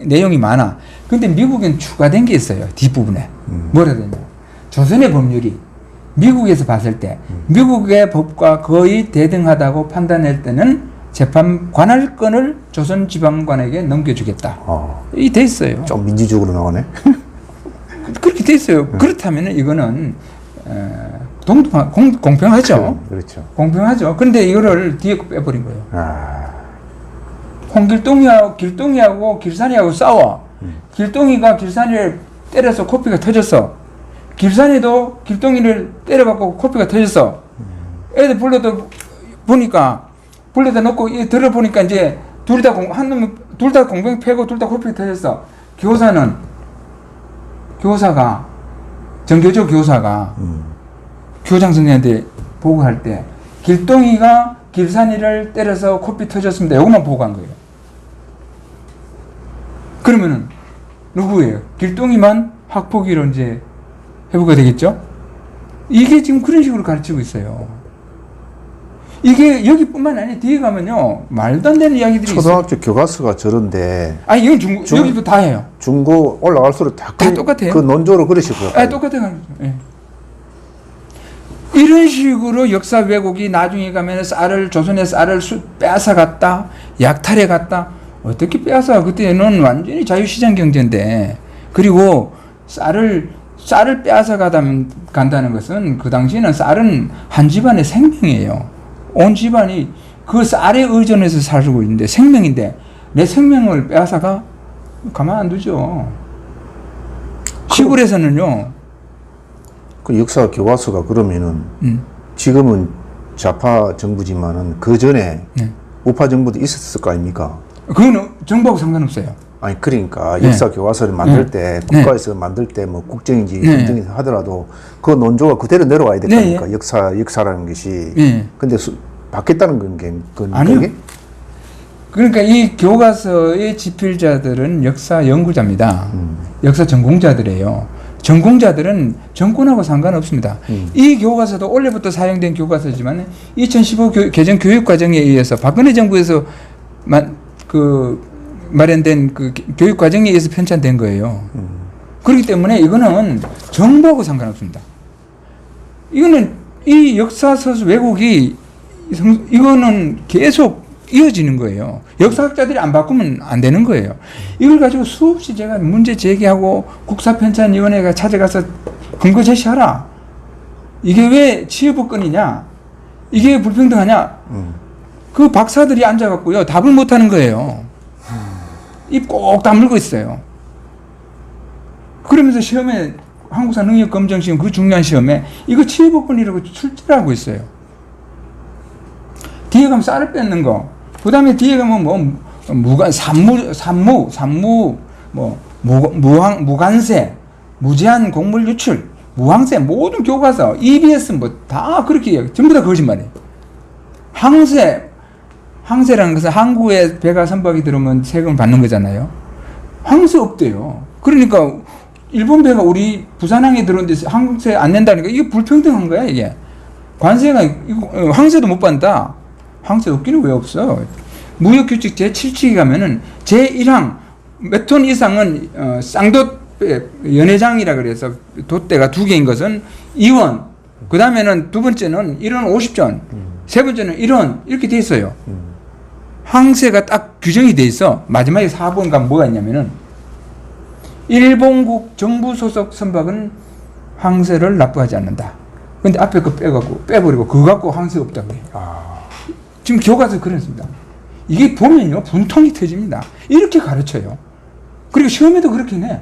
내용이 많아. 근데 미국엔 추가된 게 있어요. 뒷부분에. 뭐라 되냐. 조선의 법률이 미국에서 봤을 때 미국의 법과 거의 대등하다고 판단할 때는 재판 관할권을 조선지방관에게 넘겨주겠다. 이 돼 있어요. 좀 민주적으로 나오네. 그렇게 돼 있어요. 그렇다면 이거는 공평하죠. 그렇죠. 공평하죠. 그런데 이거를 뒤에 빼버린 거예요. 길동이하고 길산이하고 싸워. 길동이가 길산이를 때려서 코피가 터졌어. 길산이도 길동이를 때려갖고 코피가 터졌어. 애들 불러다 놓고 들어보니까 이제 둘 다 공병 패고 둘 다 코피가 터졌어. 정교조 교사가 교장 선생님한테 보고할 때 길동이가 길산이를 때려서 코피 터졌습니다. 이것만 보고 간 거예요. 그러면은 누구예요? 길동이만 학폭위로 이제 해부가 되겠죠? 이게 지금 그런 식으로 가르치고 있어요. 이게 여기뿐만 아니라 뒤에 가면요 말도 안 되는 이야기들이 초등학교 교과서가 저런데 아니 이건 여기도 다 해요. 중고 올라갈수록 다 똑같아요. 그 논조로 그러시고요. 아 똑같아요. 예. 이런 식으로 역사 왜곡이 나중에 가면 조선의 쌀을 빼앗아갔다, 약탈해갔다. 어떻게 빼앗아? 그때는 완전히 자유시장 경제인데. 그리고 쌀을 빼앗아 간다는 것은 그 당시에는 쌀은 한 집안의 생명이에요. 온 집안이 그 쌀에 의존해서 살고 있는데 생명인데 내 생명을 빼앗아가? 가만 안 두죠. 시골에서는요. 그 역사 교과서가 그러면은 지금은 좌파 정부지만은 그 전에 우파 정부도 있었을 거 아닙니까? 그거는 정부하고 상관없어요. 아니 그러니까 역사 교과서를 만들 때 국가에서 만들 때 뭐 국정인지 검정인지 하더라도 그 논조가 그대로 내려와야 될 거니까 역사라는 것이. 근데 바뀌었다는 건 아니요. 그러니까 이 교과서의 집필자들은 역사 연구자입니다. 역사 전공자들이에요. 전공자들은 정권하고 상관없습니다. 이 교과서도 원래부터 사용된 교과서지만 2015 개정 교육과정에 의해서 박근혜 정부에서 마련된 그 교육과정에 의해서 편찬된 거예요. 그렇기 때문에 이거는 정부하고 상관없습니다. 이거는 이 역사서수 왜곡이 이거는 계속 이어지는 거예요. 역사학자들이 안 바꾸면 안 되는 거예요. 이걸 가지고 수없이 제가 문제 제기하고 국사편찬위원회가 찾아가서 근거 제시하라. 이게 왜 치유법권이냐? 이게 왜 불평등하냐? 그 박사들이 앉아갖고요 답을 못하는 거예요. 입 꼭 다물고 있어요. 그러면서 시험에 한국사 능력검정시험 그 중요한 시험에 이거 치유법권이라고 출제를 하고 있어요. 뒤에 가면 쌀을 뺏는 거. 그 다음에 뒤에 가면 무관세, 무제한 곡물 유출, 무항세, 모든 교과서, EBS 다 그렇게 이야기, 전부 다 거짓말이에요. 항세라는 것은 항구에 배가 선박이 들어오면 세금을 받는 거잖아요. 항세 없대요. 그러니까 일본 배가 우리 부산항에 들어오는데 항세 안 낸다니까 이게 불평등한 거야 이게. 관세가 항세도 못 받는다. 항세 없기는 왜 없어? 무역규칙 제7축에 가면은 제1항 몇 톤 이상은 쌍돛 연회장이라 그래서 돛대가 2개인 것은 2원, 그 다음에는 두 번째는 1원 50전, 세 번째는 1원 이렇게 돼 있어요. 항세가 딱 규정이 돼 있어. 마지막에 4번 가면 뭐가 있냐면은 일본국 정부 소속 선박은 항세를 납부하지 않는다. 근데 앞에 거 빼버리고 그거 갖고 항세 없다고 해요. 지금 교과서 그랬습니다. 이게 보면요 분통이 터집니다. 이렇게 가르쳐요. 그리고 시험에도 그렇게 내.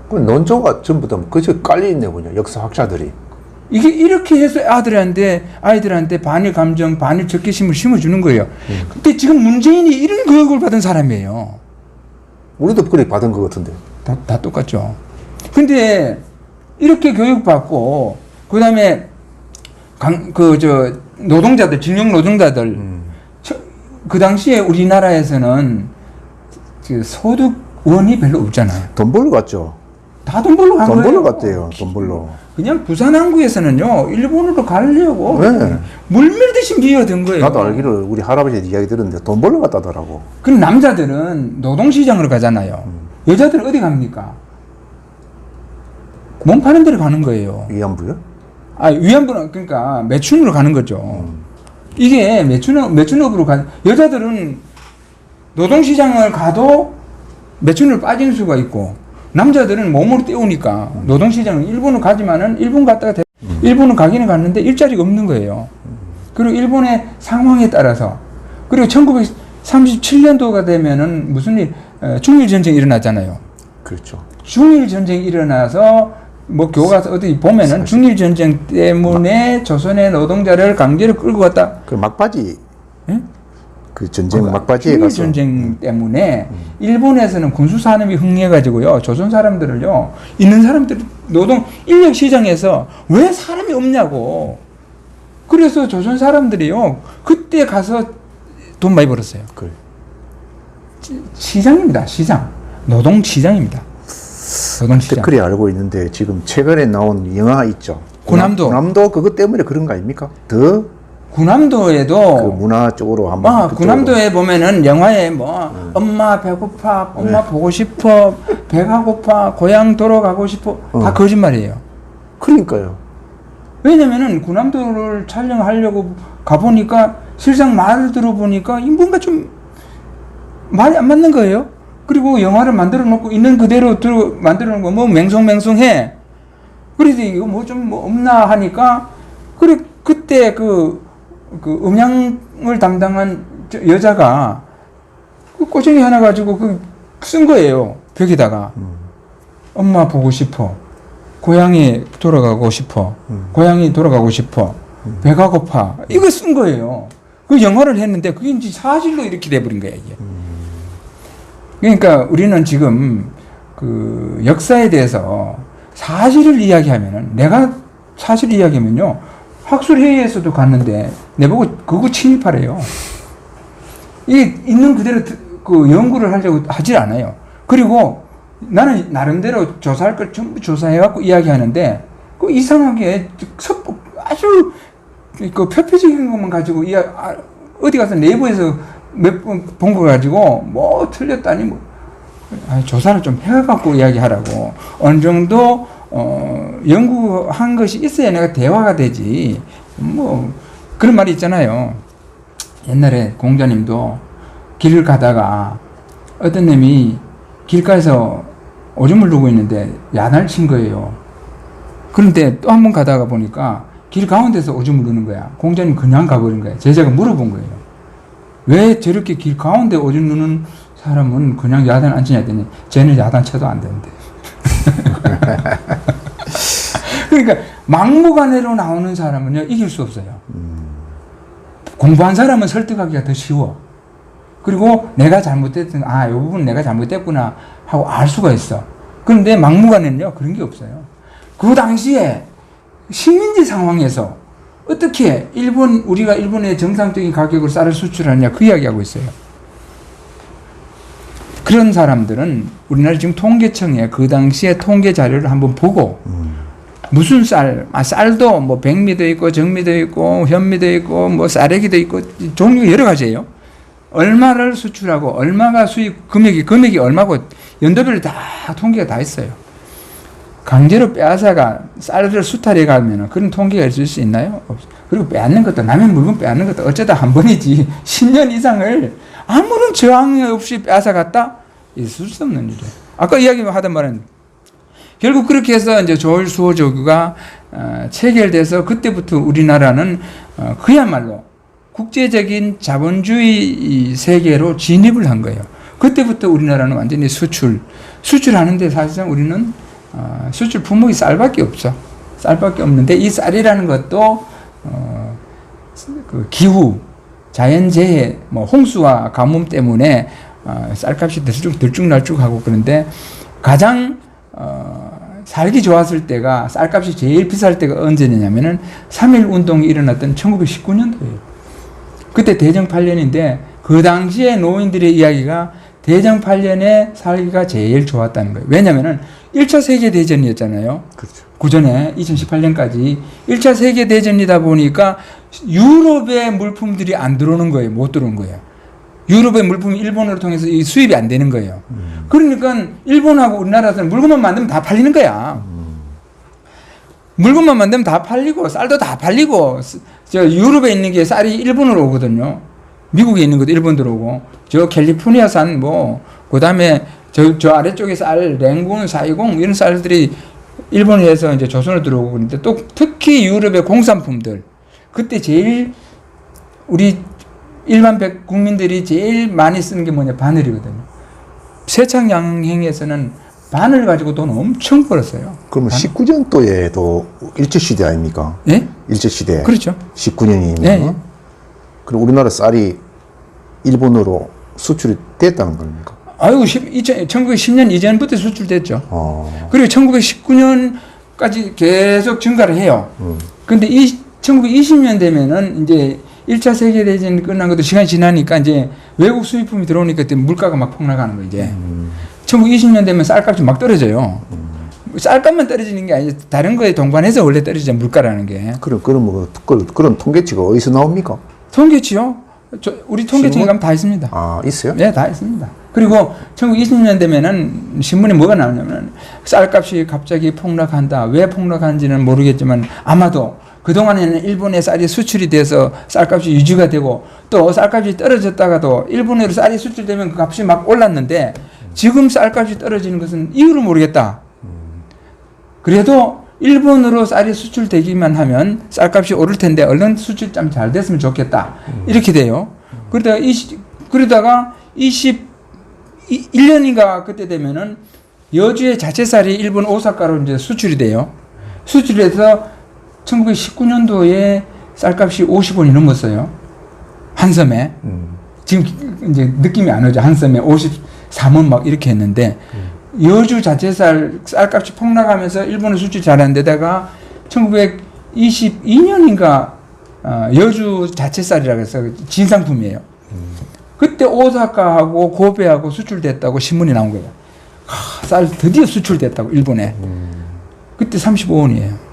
그 논조가 전부 다 그저 깔려있네 그냥 역사학자들이. 이게 이렇게 해서 아이들한테 반일 감정, 반일 적개심을 심어주는 거예요. 근데 지금 문재인이 이런 교육을 받은 사람이에요. 우리도 그렇게 받은 것 같은데. 다 똑같죠. 근데 이렇게 교육받고 그 다음에 노동자들, 징용 노동자들 그 당시에 우리나라에서는 소득원이 별로 없잖아요. 돈 벌러 갔죠. 다 돈 벌러 간 거예요. 돈 벌러 갔대요. 돈 벌러. 그냥 부산항구에서는요 일본으로 가려고 네. 물밀듯이 미어든 거예요. 나도 알기로 우리 할아버지 이야기 들었는데 돈 벌러 갔다더라고. 그럼 남자들은 노동시장으로 가잖아요. 여자들은 어디 갑니까? 몸 파는 데로 가는 거예요. 위안부요? 위안부는 그러니까 매춘으로 가는 거죠. 이게 매춘업으로 여자들은 노동시장을 가도 매춘으로 빠지는 수가 있고 남자들은 몸으로 때우니까 노동시장은 일본을 가지만은 일본 갔다가 일본은 가기는 갔는데 일자리가 없는 거예요. 그리고 일본의 상황에 따라서 그리고 1937년도가 되면은 무슨 일 중일 전쟁이 일어나잖아요. 그렇죠. 중일 전쟁이 일어나서 교과서 어디 보면은 중일 전쟁 때문에 조선의 노동자를 강제로 끌고 갔다. 그 막바지. 예? 그 전쟁 막바지에 가서. 중일 전쟁 때문에 일본에서는 군수 산업이 흥해가지고요 조선 사람들을요 있는 사람들 노동 인력 시장에서 왜 사람이 없냐고 그래서 조선 사람들이요, 그때 가서 돈 많이 벌었어요. 그래. 시장입니다. 시장. 노동시장입니다. 노동시장. 그래 알고 있는데 지금 최근에 나온 영화 있죠. 군함도. 군함도 그것 때문에 그런 거 아닙니까? 더 군함도에도 그 문화 쪽으로 한번 군함도에 보면은 영화에 뭐 엄마 배고파, 엄마 보고 싶어, 배가 고파, 고향 돌아가고 싶어, 다 거짓말이에요. 그러니까요. 왜냐면은 군함도를 촬영하려고 가보니까 실상 말을 들어보니까 인분과 좀 말이 안 맞는 거예요. 그리고 영화를 만들어 놓고 있는 그대로 만들어 놓고 뭐 맹송맹송해. 그래서 이거 뭐 좀 뭐 없나 하니까 그래 그때 그 음향을 담당한 여자가 그 꼬쟁이 하나 가지고 쓴 거예요. 벽에다가 엄마 보고 싶어. 고향에 돌아가고 싶어. 고향이 돌아가고 싶어. 배가 고파. 이거 쓴 거예요. 그 영화를 했는데 그게 이제 사실로 이렇게 돼버린 거야, 이게. 그러니까 우리는 지금 그 역사에 대해서 사실을 이야기하면은, 내가 사실을 이야기하면요, 학술회의에서도 갔는데 내보고 그거 침입하래요. 이게 있는 그대로 그 연구를 하려고 하질 않아요. 그리고 나는 나름대로 조사할 걸 전부 조사해갖고 이야기하는데, 그 이상하게 아주 그 표피적인 것만 가지고 어디 가서 내부에서 몇 번 본 거 가지고 뭐 틀렸다니 뭐 조사를 좀 해갖고 이야기하라고. 어느 정도 연구한 것이 있어야 내가 대화가 되지. 뭐 그런 말이 있잖아요. 옛날에 공자님도 길을 가다가 어떤 놈이 길가에서 오줌을 누고 있는데 야단을 친 거예요. 그런데 또 한 번 가다가 보니까 길 가운데서 오줌을 누는 거야. 공자님 그냥 가버린 거야. 제자가 물어본 거예요. 왜 저렇게 길 가운데 오줌 누는 사람은 그냥 야단 안 치냐 했더니 쟤는 야단 쳐도 안 되는데. 그러니까 막무가내로 나오는 사람은요, 이길 수 없어요. 공부한 사람은 설득하기가 더 쉬워. 그리고 내가 잘못됐던, 이 부분 내가 잘못됐구나 하고 알 수가 있어. 그런데 막무가내는요, 그런 게 없어요. 그 당시에 식민지 상황에서 어떻게 우리가 일본에 정상적인 가격으로 쌀을 수출하느냐, 그 이야기하고 있어요. 그런 사람들은 우리나라 지금 통계청에 그 당시에 통계 자료를 한번 보고, 무슨 쌀도 뭐 백미도 있고 정미도 있고 현미도 있고 뭐 쌀래기도 있고 종류가 여러 가지예요. 얼마를 수출하고 얼마가 수입 금액이 얼마고 연도별로 다 통계가 다 있어요. 강제로 빼앗아가 쌀을 수탈해 가면 그런 통계가 있을 수 있나요? 그리고 빼앗는 것도, 남의 물건 빼앗는 것도 어쩌다 한 번이지 10년 이상을 아무런 저항 없이 빼앗아갔다? 있을 수 없는 일이에요. 아까 이야기하던 말은 결국 그렇게 해서 이제 조일 수호조규가 체결돼서 그때부터 우리나라는 그야말로 국제적인 자본주의 세계로 진입을 한 거예요. 그때부터 우리나라는 완전히 수출하는데 사실상 우리는 수출 품목이 쌀밖에 없죠. 쌀밖에 없는데 이 쌀이라는 것도 그 기후, 자연재해, 뭐 홍수와 가뭄 때문에 쌀값이 들쭉날쭉하고 그런데 가장 살기 좋았을 때가, 쌀값이 제일 비쌀 때가 언제냐면은 3.1 운동이 일어났던 1919년도예요. 그때 대정 8년인데 그 당시에 노인들의 이야기가 대정 8년에 살기가 제일 좋았다는 거예요. 왜냐면은 1차 세계대전이었잖아요. 그렇죠. 구전에 2018년까지 1차 세계대전이다 보니까 유럽의 물품들이 안 들어오는 거예요. 못 들어온 거예요. 유럽의 물품이 일본으로 통해서 수입이 안 되는 거예요. 그러니까 일본하고 우리나라에서는 물건만 만들면 다 팔리는 거야. 물건만 만들면 다 팔리고 쌀도 다 팔리고, 저 유럽에 있는 게 쌀이 일본으로 오거든요. 미국에 있는 것도 일본 들어오고, 저 캘리포니아산 그 다음에 저 아래쪽에 쌀, 랭군, 사이공 이런 쌀들이 일본에서 이제 조선으로 들어오고, 그런데 또 특히 유럽의 공산품들, 그때 제일 우리 일반 국민들이 제일 많이 쓰는 게 뭐냐, 바늘이거든요. 세창양행에서는 바늘 가지고 돈 엄청 벌었어요. 그러면 19년도에도 일제시대 아닙니까? 예? 일제시대. 그렇죠. 19년이면. 예. 그리고 우리나라 쌀이 일본으로 수출이 됐다는 겁니까? 1910년 이전부터 수출됐죠. 그리고 1919년까지 계속 증가를 해요. 근데 1920년 되면은 이제 1차 세계대전이 끝난 것도 시간이 지나니까 이제 외국 수입품이 들어오니까 그때 물가가 막 폭락하는 거 이제. 1920년 되면 쌀값이 막 떨어져요. 쌀값만 떨어지는 게 아니라 다른 거에 동반해서 원래 떨어지죠, 물가라는 게. 그럼 뭐 그런 통계치가 어디서 나옵니까? 통계치요? 우리 통계청에 가면 다 있습니다. 아, 있어요? 네, 다 있습니다. 그리고 1920년 되면은 신문에 뭐가 나오냐면 쌀값이 갑자기 폭락한다. 왜 폭락하는지는 모르겠지만 아마도 그동안에는 일본에 쌀이 수출이 돼서 쌀값이 유지가 되고 또 쌀값이 떨어졌다가도 일본으로 쌀이 수출되면 그 값이 막 올랐는데 지금 쌀값이 떨어지는 것은 이유를 모르겠다. 그래도 일본으로 쌀이 수출되기만 하면 쌀값이 오를 텐데 얼른 수출 좀 잘 됐으면 좋겠다. 이렇게 돼요. 그러다가 21년인가 그때 되면은 여주의 자체쌀이 일본 오사카로 이제 수출이 돼요. 수출해서 1919년도에 쌀값이 50원이 넘었어요. 한 섬에. 지금 이제 느낌이 안 오죠. 한 섬에 53원 막 이렇게 했는데 여주 자체 쌀값이 폭락하면서 일본은 수출 잘하는 데다가 1922년인가 여주 자체 쌀이라고 해서 진상품이에요. 그때 오사카하고 고베하고 수출됐다고 신문이 나온 거예요. 쌀 드디어 수출됐다고 일본에. 그때 35원이에요.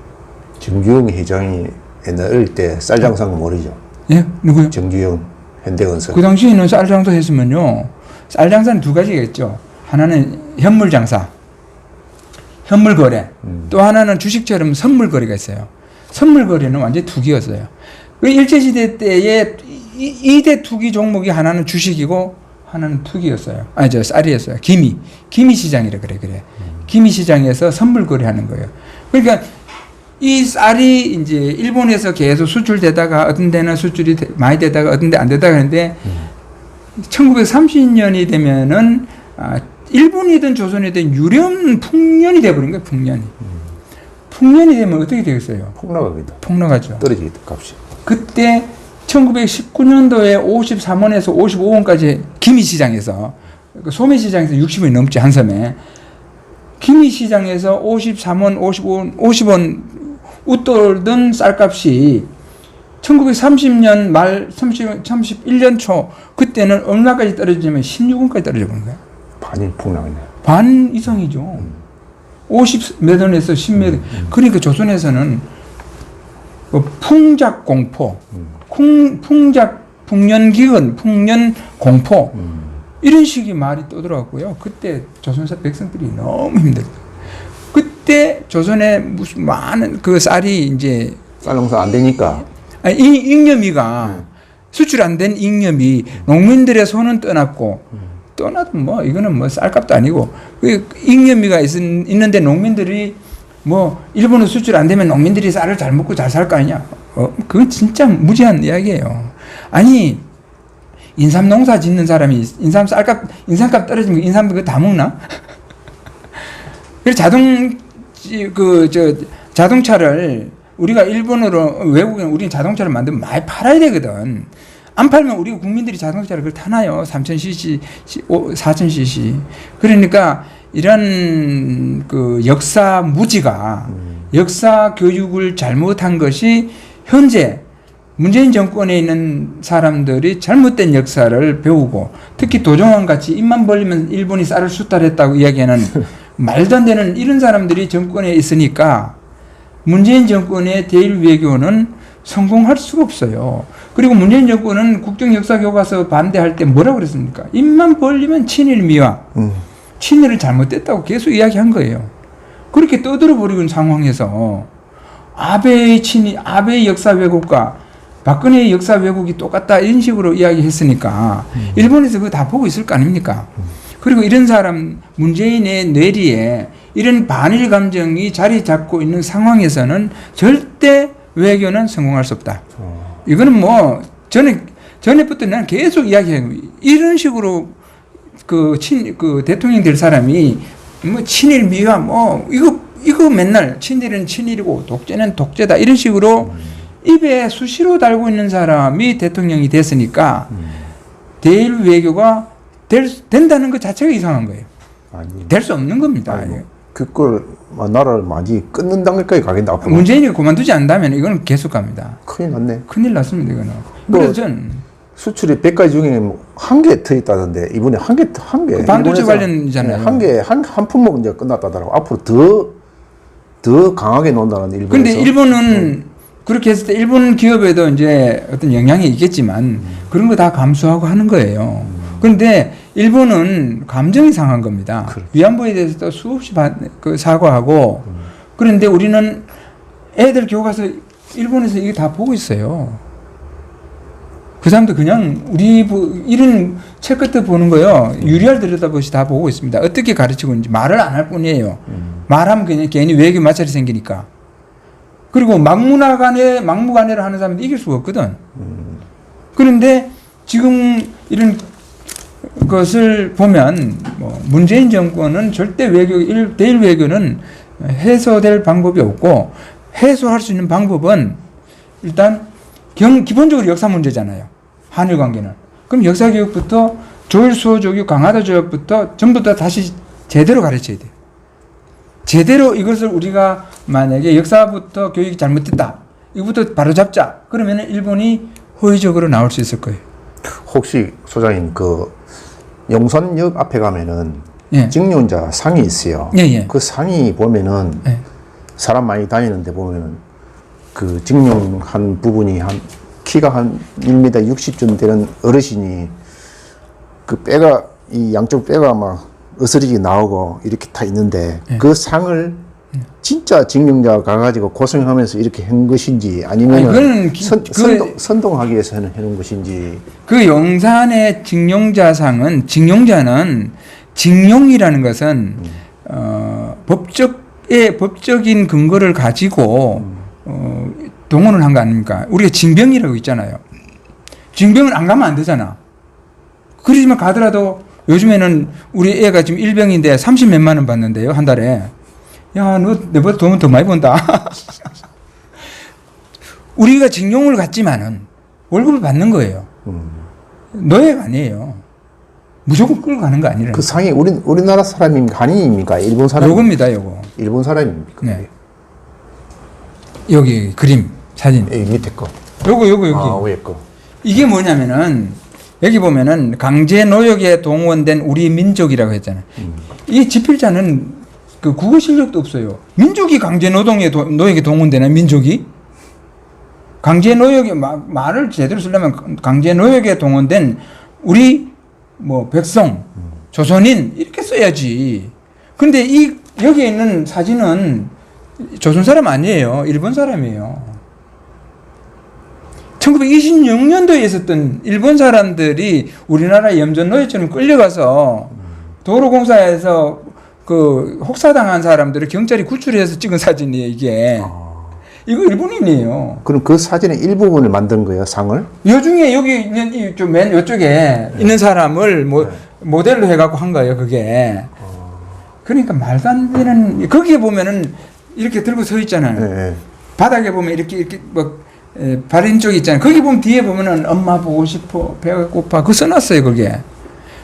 정주영 회장이 옛날 어릴 때 쌀 장사한 거 모르죠? 예? 누구요? 정주영 현대건설. 그 당시에는 쌀 장사 했으면요. 쌀 장사는 두 가지가 있죠. 하나는 현물 장사, 현물 거래. 또 하나는 주식처럼 선물 거래가 있어요. 선물 거래는 완전히 투기였어요. 그 일제시대 때에 2대 투기 종목이 하나는 주식이고 하나는 투기였어요. 쌀이었어요. 기미 시장이라 그래. 기미 시장에서 선물 거래하는 거예요. 그러니까 이 쌀이 이제 일본에서 계속 수출되다가 어떤 데는 수출이 많이 되다가 어떤 데 안 되다가 하는데 1930년이 되면은 일본이든 조선이든 유령 풍년이 돼버린 거예요. 풍년이 되면 어떻게 되겠어요? 폭락하겠다. 폭락하죠. 떨어지겠다, 값이. 그때 1919년도에 53원에서 55원까지 기미시장에서 소매시장에서 60원이 넘지 한 섬에 기미시장에서 53원, 55원, 50원 웃돌던 쌀값이 1930년 말 31년 초 그때는 얼마까지 떨어지냐면 16원까지 떨어져 버린 거예요. 반이 폭락했네. 반 이상이죠. 50몇 원에서 10몇 원. 그러니까 조선에서는 풍작 공포, 풍년기근, 풍년 공포 이런 식의 말이 떠들어왔고요. 그때 조선 백성들이 너무 힘들어요. 그때 조선에 무슨 많은 그 쌀이 이제 쌀 농사 안 되니까. 잉여미가 수출 안 된 잉여미 농민들의 손은 떠났고 떠나도 뭐 이거는 뭐 쌀값도 아니고 그 잉여미가 있는데 농민들이 뭐 일본은 수출 안 되면 농민들이 쌀을 잘 먹고 잘 살 거 아니냐? 그건 진짜 무지한 이야기예요. 아니 인삼 농사 짓는 사람이 인삼값 떨어지면 인삼 그거 다 먹나? 그래서 자동차를 우리가 일본으로 외국에 우리 자동차를 만들면 많이 팔아야 되거든. 안 팔면 우리 국민들이 자동차를 그걸 타나요? 3000cc, 4000cc. 그러니까 이런 그 역사 무지가 역사 교육을 잘못한 것이 현재 문재인 정권에 있는 사람들이 잘못된 역사를 배우고 특히 도종환 같이 입만 벌리면 일본이 쌀을 수탈했다고 이야기하는 말도 안 되는 이런 사람들이 정권에 있으니까 문재인 정권의 대일 외교는 성공할 수가 없어요. 그리고 문재인 정권은 국정역사교과서 반대할 때 뭐라고 그랬습니까? 입만 벌리면 친일 미화. 친일을 잘못됐다고 계속 이야기한 거예요. 그렇게 떠들어버리고 있는 상황에서 아베의 역사 왜곡과 박근혜의 역사 왜곡이 똑같다 이런 식으로 이야기했으니까 일본에서 그거 다 보고 있을 거 아닙니까? 그리고 이런 사람 문재인의 뇌리에 이런 반일 감정이 자리 잡고 있는 상황에서는 절대 외교는 성공할 수 없다. 이거는 뭐 전에부터 난 계속 이야기해요. 이런 식으로 그 대통령 될 사람이 뭐 친일 미화 뭐 이거 맨날 친일은 친일이고 독재는 독재다 이런 식으로 입에 수시로 달고 있는 사람이 대통령이 됐으니까 대일 외교가 된다는 것 자체가 이상한 거예요. 될 수 없는 겁니다. 그걸 나라를 많이 끊는 단계까지 가겠다 앞으로. 문재인이 그만두지 않는다면 이거는 계속 갑니다. 큰일 났네. 큰일 났습니다 이거는. 뭐, 그래서 전 수출이 100가지 중에 한 개 터있다던데 이번에 한 개. 그 반도체 관련이잖아요. 한 품목 이제 끝났다더라고. 앞으로 더 강하게 논다는 일본에서. 그런데 일본은 그렇게 했을 때 일본 기업에도 이제 어떤 영향이 있겠지만 그런 거 다 감수하고 하는 거예요. 그런데 일본은 감정이 상한 겁니다. 그렇죠. 위안부에 대해서도 수없이 사과하고 그런데 우리는 애들 교육 가서 일본에서 이거 다 보고 있어요. 그 사람도 그냥 이런 책 끝에 보는 거요. 유리알 들여다보시 다 보고 있습니다. 어떻게 가르치고 있는지 말을 안 할 뿐이에요. 말하면 그냥 괜히 외교 마찰이 생기니까. 그리고 막무가내를 하는 사람도 이길 수가 없거든. 그런데 지금 이런 것을 보면 문재인 정권은 절대 대일 외교는 해소될 방법이 없고 해소할 수 있는 방법은 일단 기본적으로 역사 문제잖아요. 한일 관계는. 그럼 역사 교육부터 조일 수호 조교 강화도 조약부터 전부 다 다시 제대로 가르쳐야 돼요. 제대로 이것을 우리가 만약에 역사부터 교육이 잘못됐다. 이것부터 바로 잡자. 그러면 일본이 호의적으로 나올 수 있을 거예요. 혹시 소장님 그 용산역 앞에 가면은 예. 직영자 상이 있어요. 예. 그 상이 보면은 예. 사람 많이 다니는데 보면은 그 직영한 부분이 키가 한 1m 60쯤 되는 어르신이 그 뼈가 이 양쪽 뼈가 막 으스러지게 나오고 이렇게 다 있는데 그 상을 진짜 직영자가 가가지고 고생하면서 이렇게 한 것인지 아니면 선동하기 위해서 해놓은 것인지. 그 용산의 직영자상은 직영이라는 것은 법적인 근거를 가지고 동원을 한 거 아닙니까? 우리가 징병이라고 있잖아요. 징병은 안 가면 안 되잖아. 그러지만 가더라도 요즘에는 우리 애가 지금 일병인데 30몇만 원 받는데요, 한 달에. 야, 너 내보다 돈 더 많이 번다. 우리가 징용을 갔지만은 월급을 받는 거예요. 노예가 아니에요. 무조건 끌고 가는 거 아니라. 그 상이 우리나라 사람입니까? 한인입니까? 일본 사람? 요겁니다, 요거. 일본 사람입니까? 네. 여기 그림, 사진. 이 밑에 거. 요거, 여기. 아, 위에 거. 이게 뭐냐면은, 여기 보면은 강제 노역에 동원된 우리 민족이라고 했잖아요. 이 지필자는 그 국어 실력도 없어요. 민족이 강제 노역에 동원되는 민족이? 강제 노역에, 말을 제대로 쓰려면 강제 노역에 동원된 우리 백성, 조선인, 이렇게 써야지. 근데 여기에 있는 사진은 조선 사람 아니에요. 일본 사람이에요. 1926년도에 있었던 일본 사람들이 우리나라 염전노예처럼 끌려가서 도로공사에서 그 혹사당한 사람들을 경찰이 구출해서 찍은 사진이에요, 이게. 이거 일본인이에요. 그럼 그 사진의 일부분을 만든 거예요, 상을? 요 중에 여기 있는 맨 요쪽에 있는 사람을 모델로 해갖고 한 거예요, 그게. 그러니까 말도 안 되는, 거기에 보면은 이렇게 들고 서 있잖아요. 네. 바닥에 보면 이렇게 발인 쪽이 있잖아요. 거기 보면 뒤에 보면은 엄마 보고 싶어, 배가 고파. 그거 써놨어요, 그게.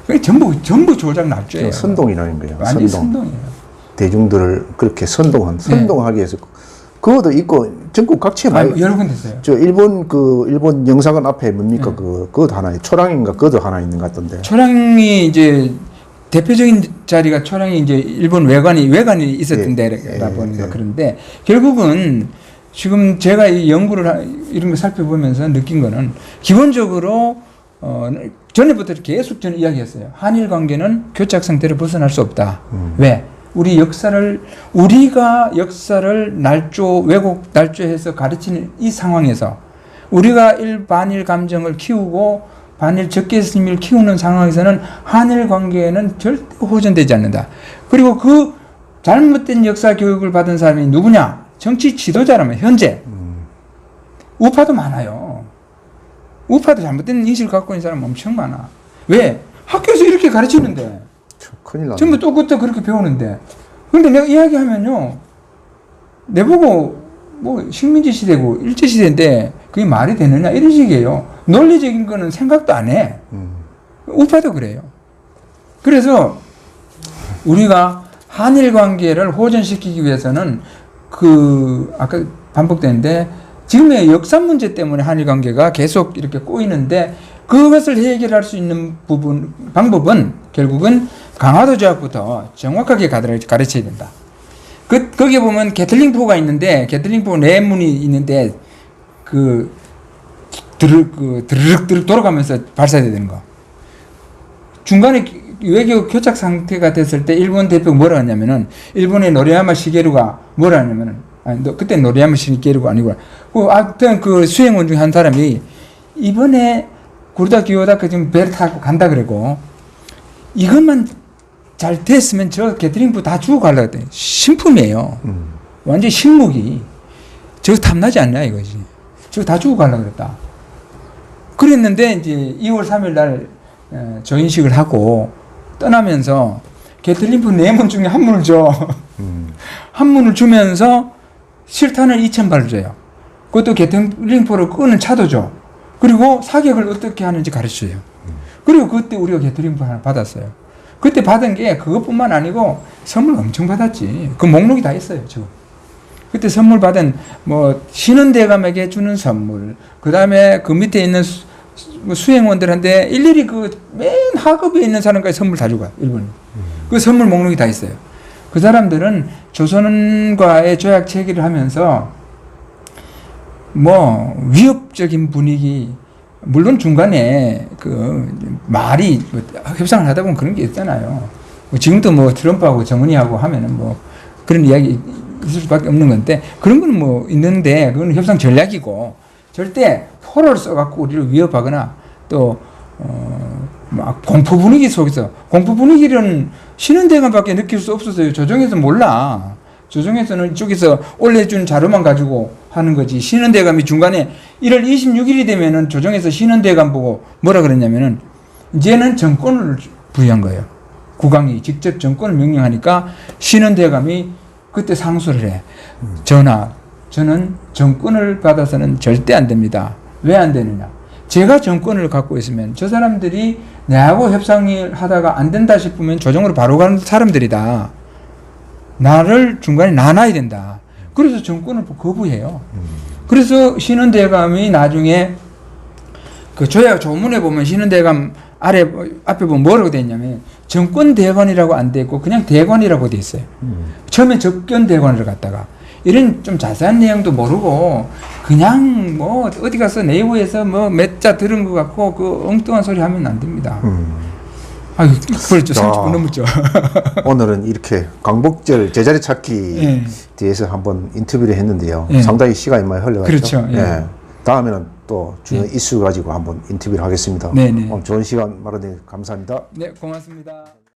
그게 전부 조작 납조예요. 선동이라는 거예요. 완전 선동이에요. 대중들을 그렇게 선동하기 위해서. 그것도 있고, 전국 각지에 여러 군데 있어요. 일본 영사관 앞에 뭡니까? 그것도 하나, 초량인가? 그것도 하나 있는 것 같던데. 초량이 이제, 대표적인 자리가 초량이 이제 일본 외관이 있었던 데라 보니까 그런데 결국은 지금 제가 이 연구를 이런 거 살펴보면서 느낀 거는 기본적으로 전에부터 계속 저는 이야기했어요. 한일 관계는 교착 상태를 벗어날 수 없다. 왜? 우리가 역사를 왜곡 날조해서 가르치는 이 상황에서 우리가 반일 감정을 키우고 반일 적개심을 키우는 상황에서는 한일 관계에는 절대 호전되지 않는다. 그리고 그 잘못된 역사 교육을 받은 사람이 누구냐? 정치 지도자라면 현재 우파도 많아요. 우파도 잘못된 인식을 갖고 있는 사람 엄청 많아. 왜? 학교에서 이렇게 가르치는데 큰일 나네. 전부 똑같이 그렇게 배우는데. 그런데 내가 이야기하면요, 내보고 식민지 시대고 일제 시대인데 그게 말이 되느냐 이런 식이에요. 논리적인 거는 생각도 안 해. 우파도 그래요. 그래서 우리가 한일 관계를 호전시키기 위해서는 아까 반복되는데 지금의 역사 문제 때문에 한일 관계가 계속 이렇게 꼬이는데 그것을 해결할 수 있는 방법은 결국은 강화도 조약부터 정확하게 가르쳐야 된다. 거기에 보면 게틀링포가 있는데 게틀링포 내문이 있는데 드르륵 돌아가면서 발사돼야 되는 거. 중간에 외교 교착 상태가 됐을 때 일본 대표가 뭐라 했냐면은 일본의 노리야마 시게루가 뭐라 했냐면은 그때 노리야마 시게루가 아니고 하여튼 그 수행원 중 한 사람이 이번에 구르다 기요다카 지금 배를 타고 간다 그러고 이것만 잘 됐으면 저 게틀링포 다 주고 가려고 했더니 신품이에요. 완전 신무기. 저거 탐나지 않냐 이거지. 저거 다 주고 가려고 그랬다. 그랬는데 이제 2월 3일 날 조인식을 하고 떠나면서 게틀링포 4문 중에 한 문을 줘. 한 문을 주면서 실탄을 2,000발을 줘요. 그것도 게틀링포를 끄는 차도 줘. 그리고 사격을 어떻게 하는지 가르쳐줘요. 그리고 그때 우리가 게틀링포 하나 받았어요. 그때 받은 게 그것뿐만 아니고 선물 엄청 받았지. 그 목록이 다 있어요, 지금. 그때 선물 받은 신원대감에게 주는 선물, 그 다음에 그 밑에 있는 수행원들한테 일일이 맨 하급에 있는 사람까지 선물 다 주고 가요, 일본이. 그 선물 목록이 다 있어요. 그 사람들은 조선과의 조약 체결을 하면서 위협적인 분위기, 물론 중간에 말이 협상을 하다 보면 그런 게 있잖아요. 지금도 트럼프하고 정은이하고 하면은 그런 이야기 있을 수밖에 없는 건데 그런 거는 있는데 그건 협상 전략이고 절대 포로를 써갖고 우리를 위협하거나 또 공포 분위기 속에서 공포 분위기는 신은대감밖에 느낄 수 없었어요. 조정에서 몰라. 조정에서는 이쪽에서 올려준 자료만 가지고 하는 거지. 신은대감이 중간에 1월 26일이 되면은 조정에서 신은대감 보고 뭐라 그랬냐면은 이제는 정권을 부여한 거예요. 국왕이 직접 정권을 명령하니까 신은대감이 그때 상소를 해. 전하, 저는 정권을 받아서는 절대 안 됩니다. 왜 안 되느냐? 제가 정권을 갖고 있으면 저 사람들이 내하고 협상을 하다가 안 된다 싶으면 조정으로 바로 가는 사람들이다. 나를 중간에 놔놔야 된다. 그래서 정권을 거부해요. 그래서 신은대감이 나중에 그 조약 조문에 보면 신은대감 앞에 보면 뭐라고 돼 있냐면 정권대관이라고 안 돼 있고 그냥 대관이라고 돼 있어요. 처음에 접견대관을 갖다가 이런 좀 자세한 내용도 모르고 그냥 어디 가서 내부에서 몇 자 들은 것 같고 그 엉뚱한 소리 하면 안 됩니다. 아유, 벌써 30분 넘었죠. 오늘은 이렇게 광복절 제자리 찾기 대해서 한번 인터뷰를 했는데요. 상당히 시간이 많이 흘러갔죠. 그렇죠. 다음에는 또 중요한 이슈 가지고 한번 인터뷰를 하겠습니다. 좋은 시간 마련해 감사합니다. 네, 고맙습니다.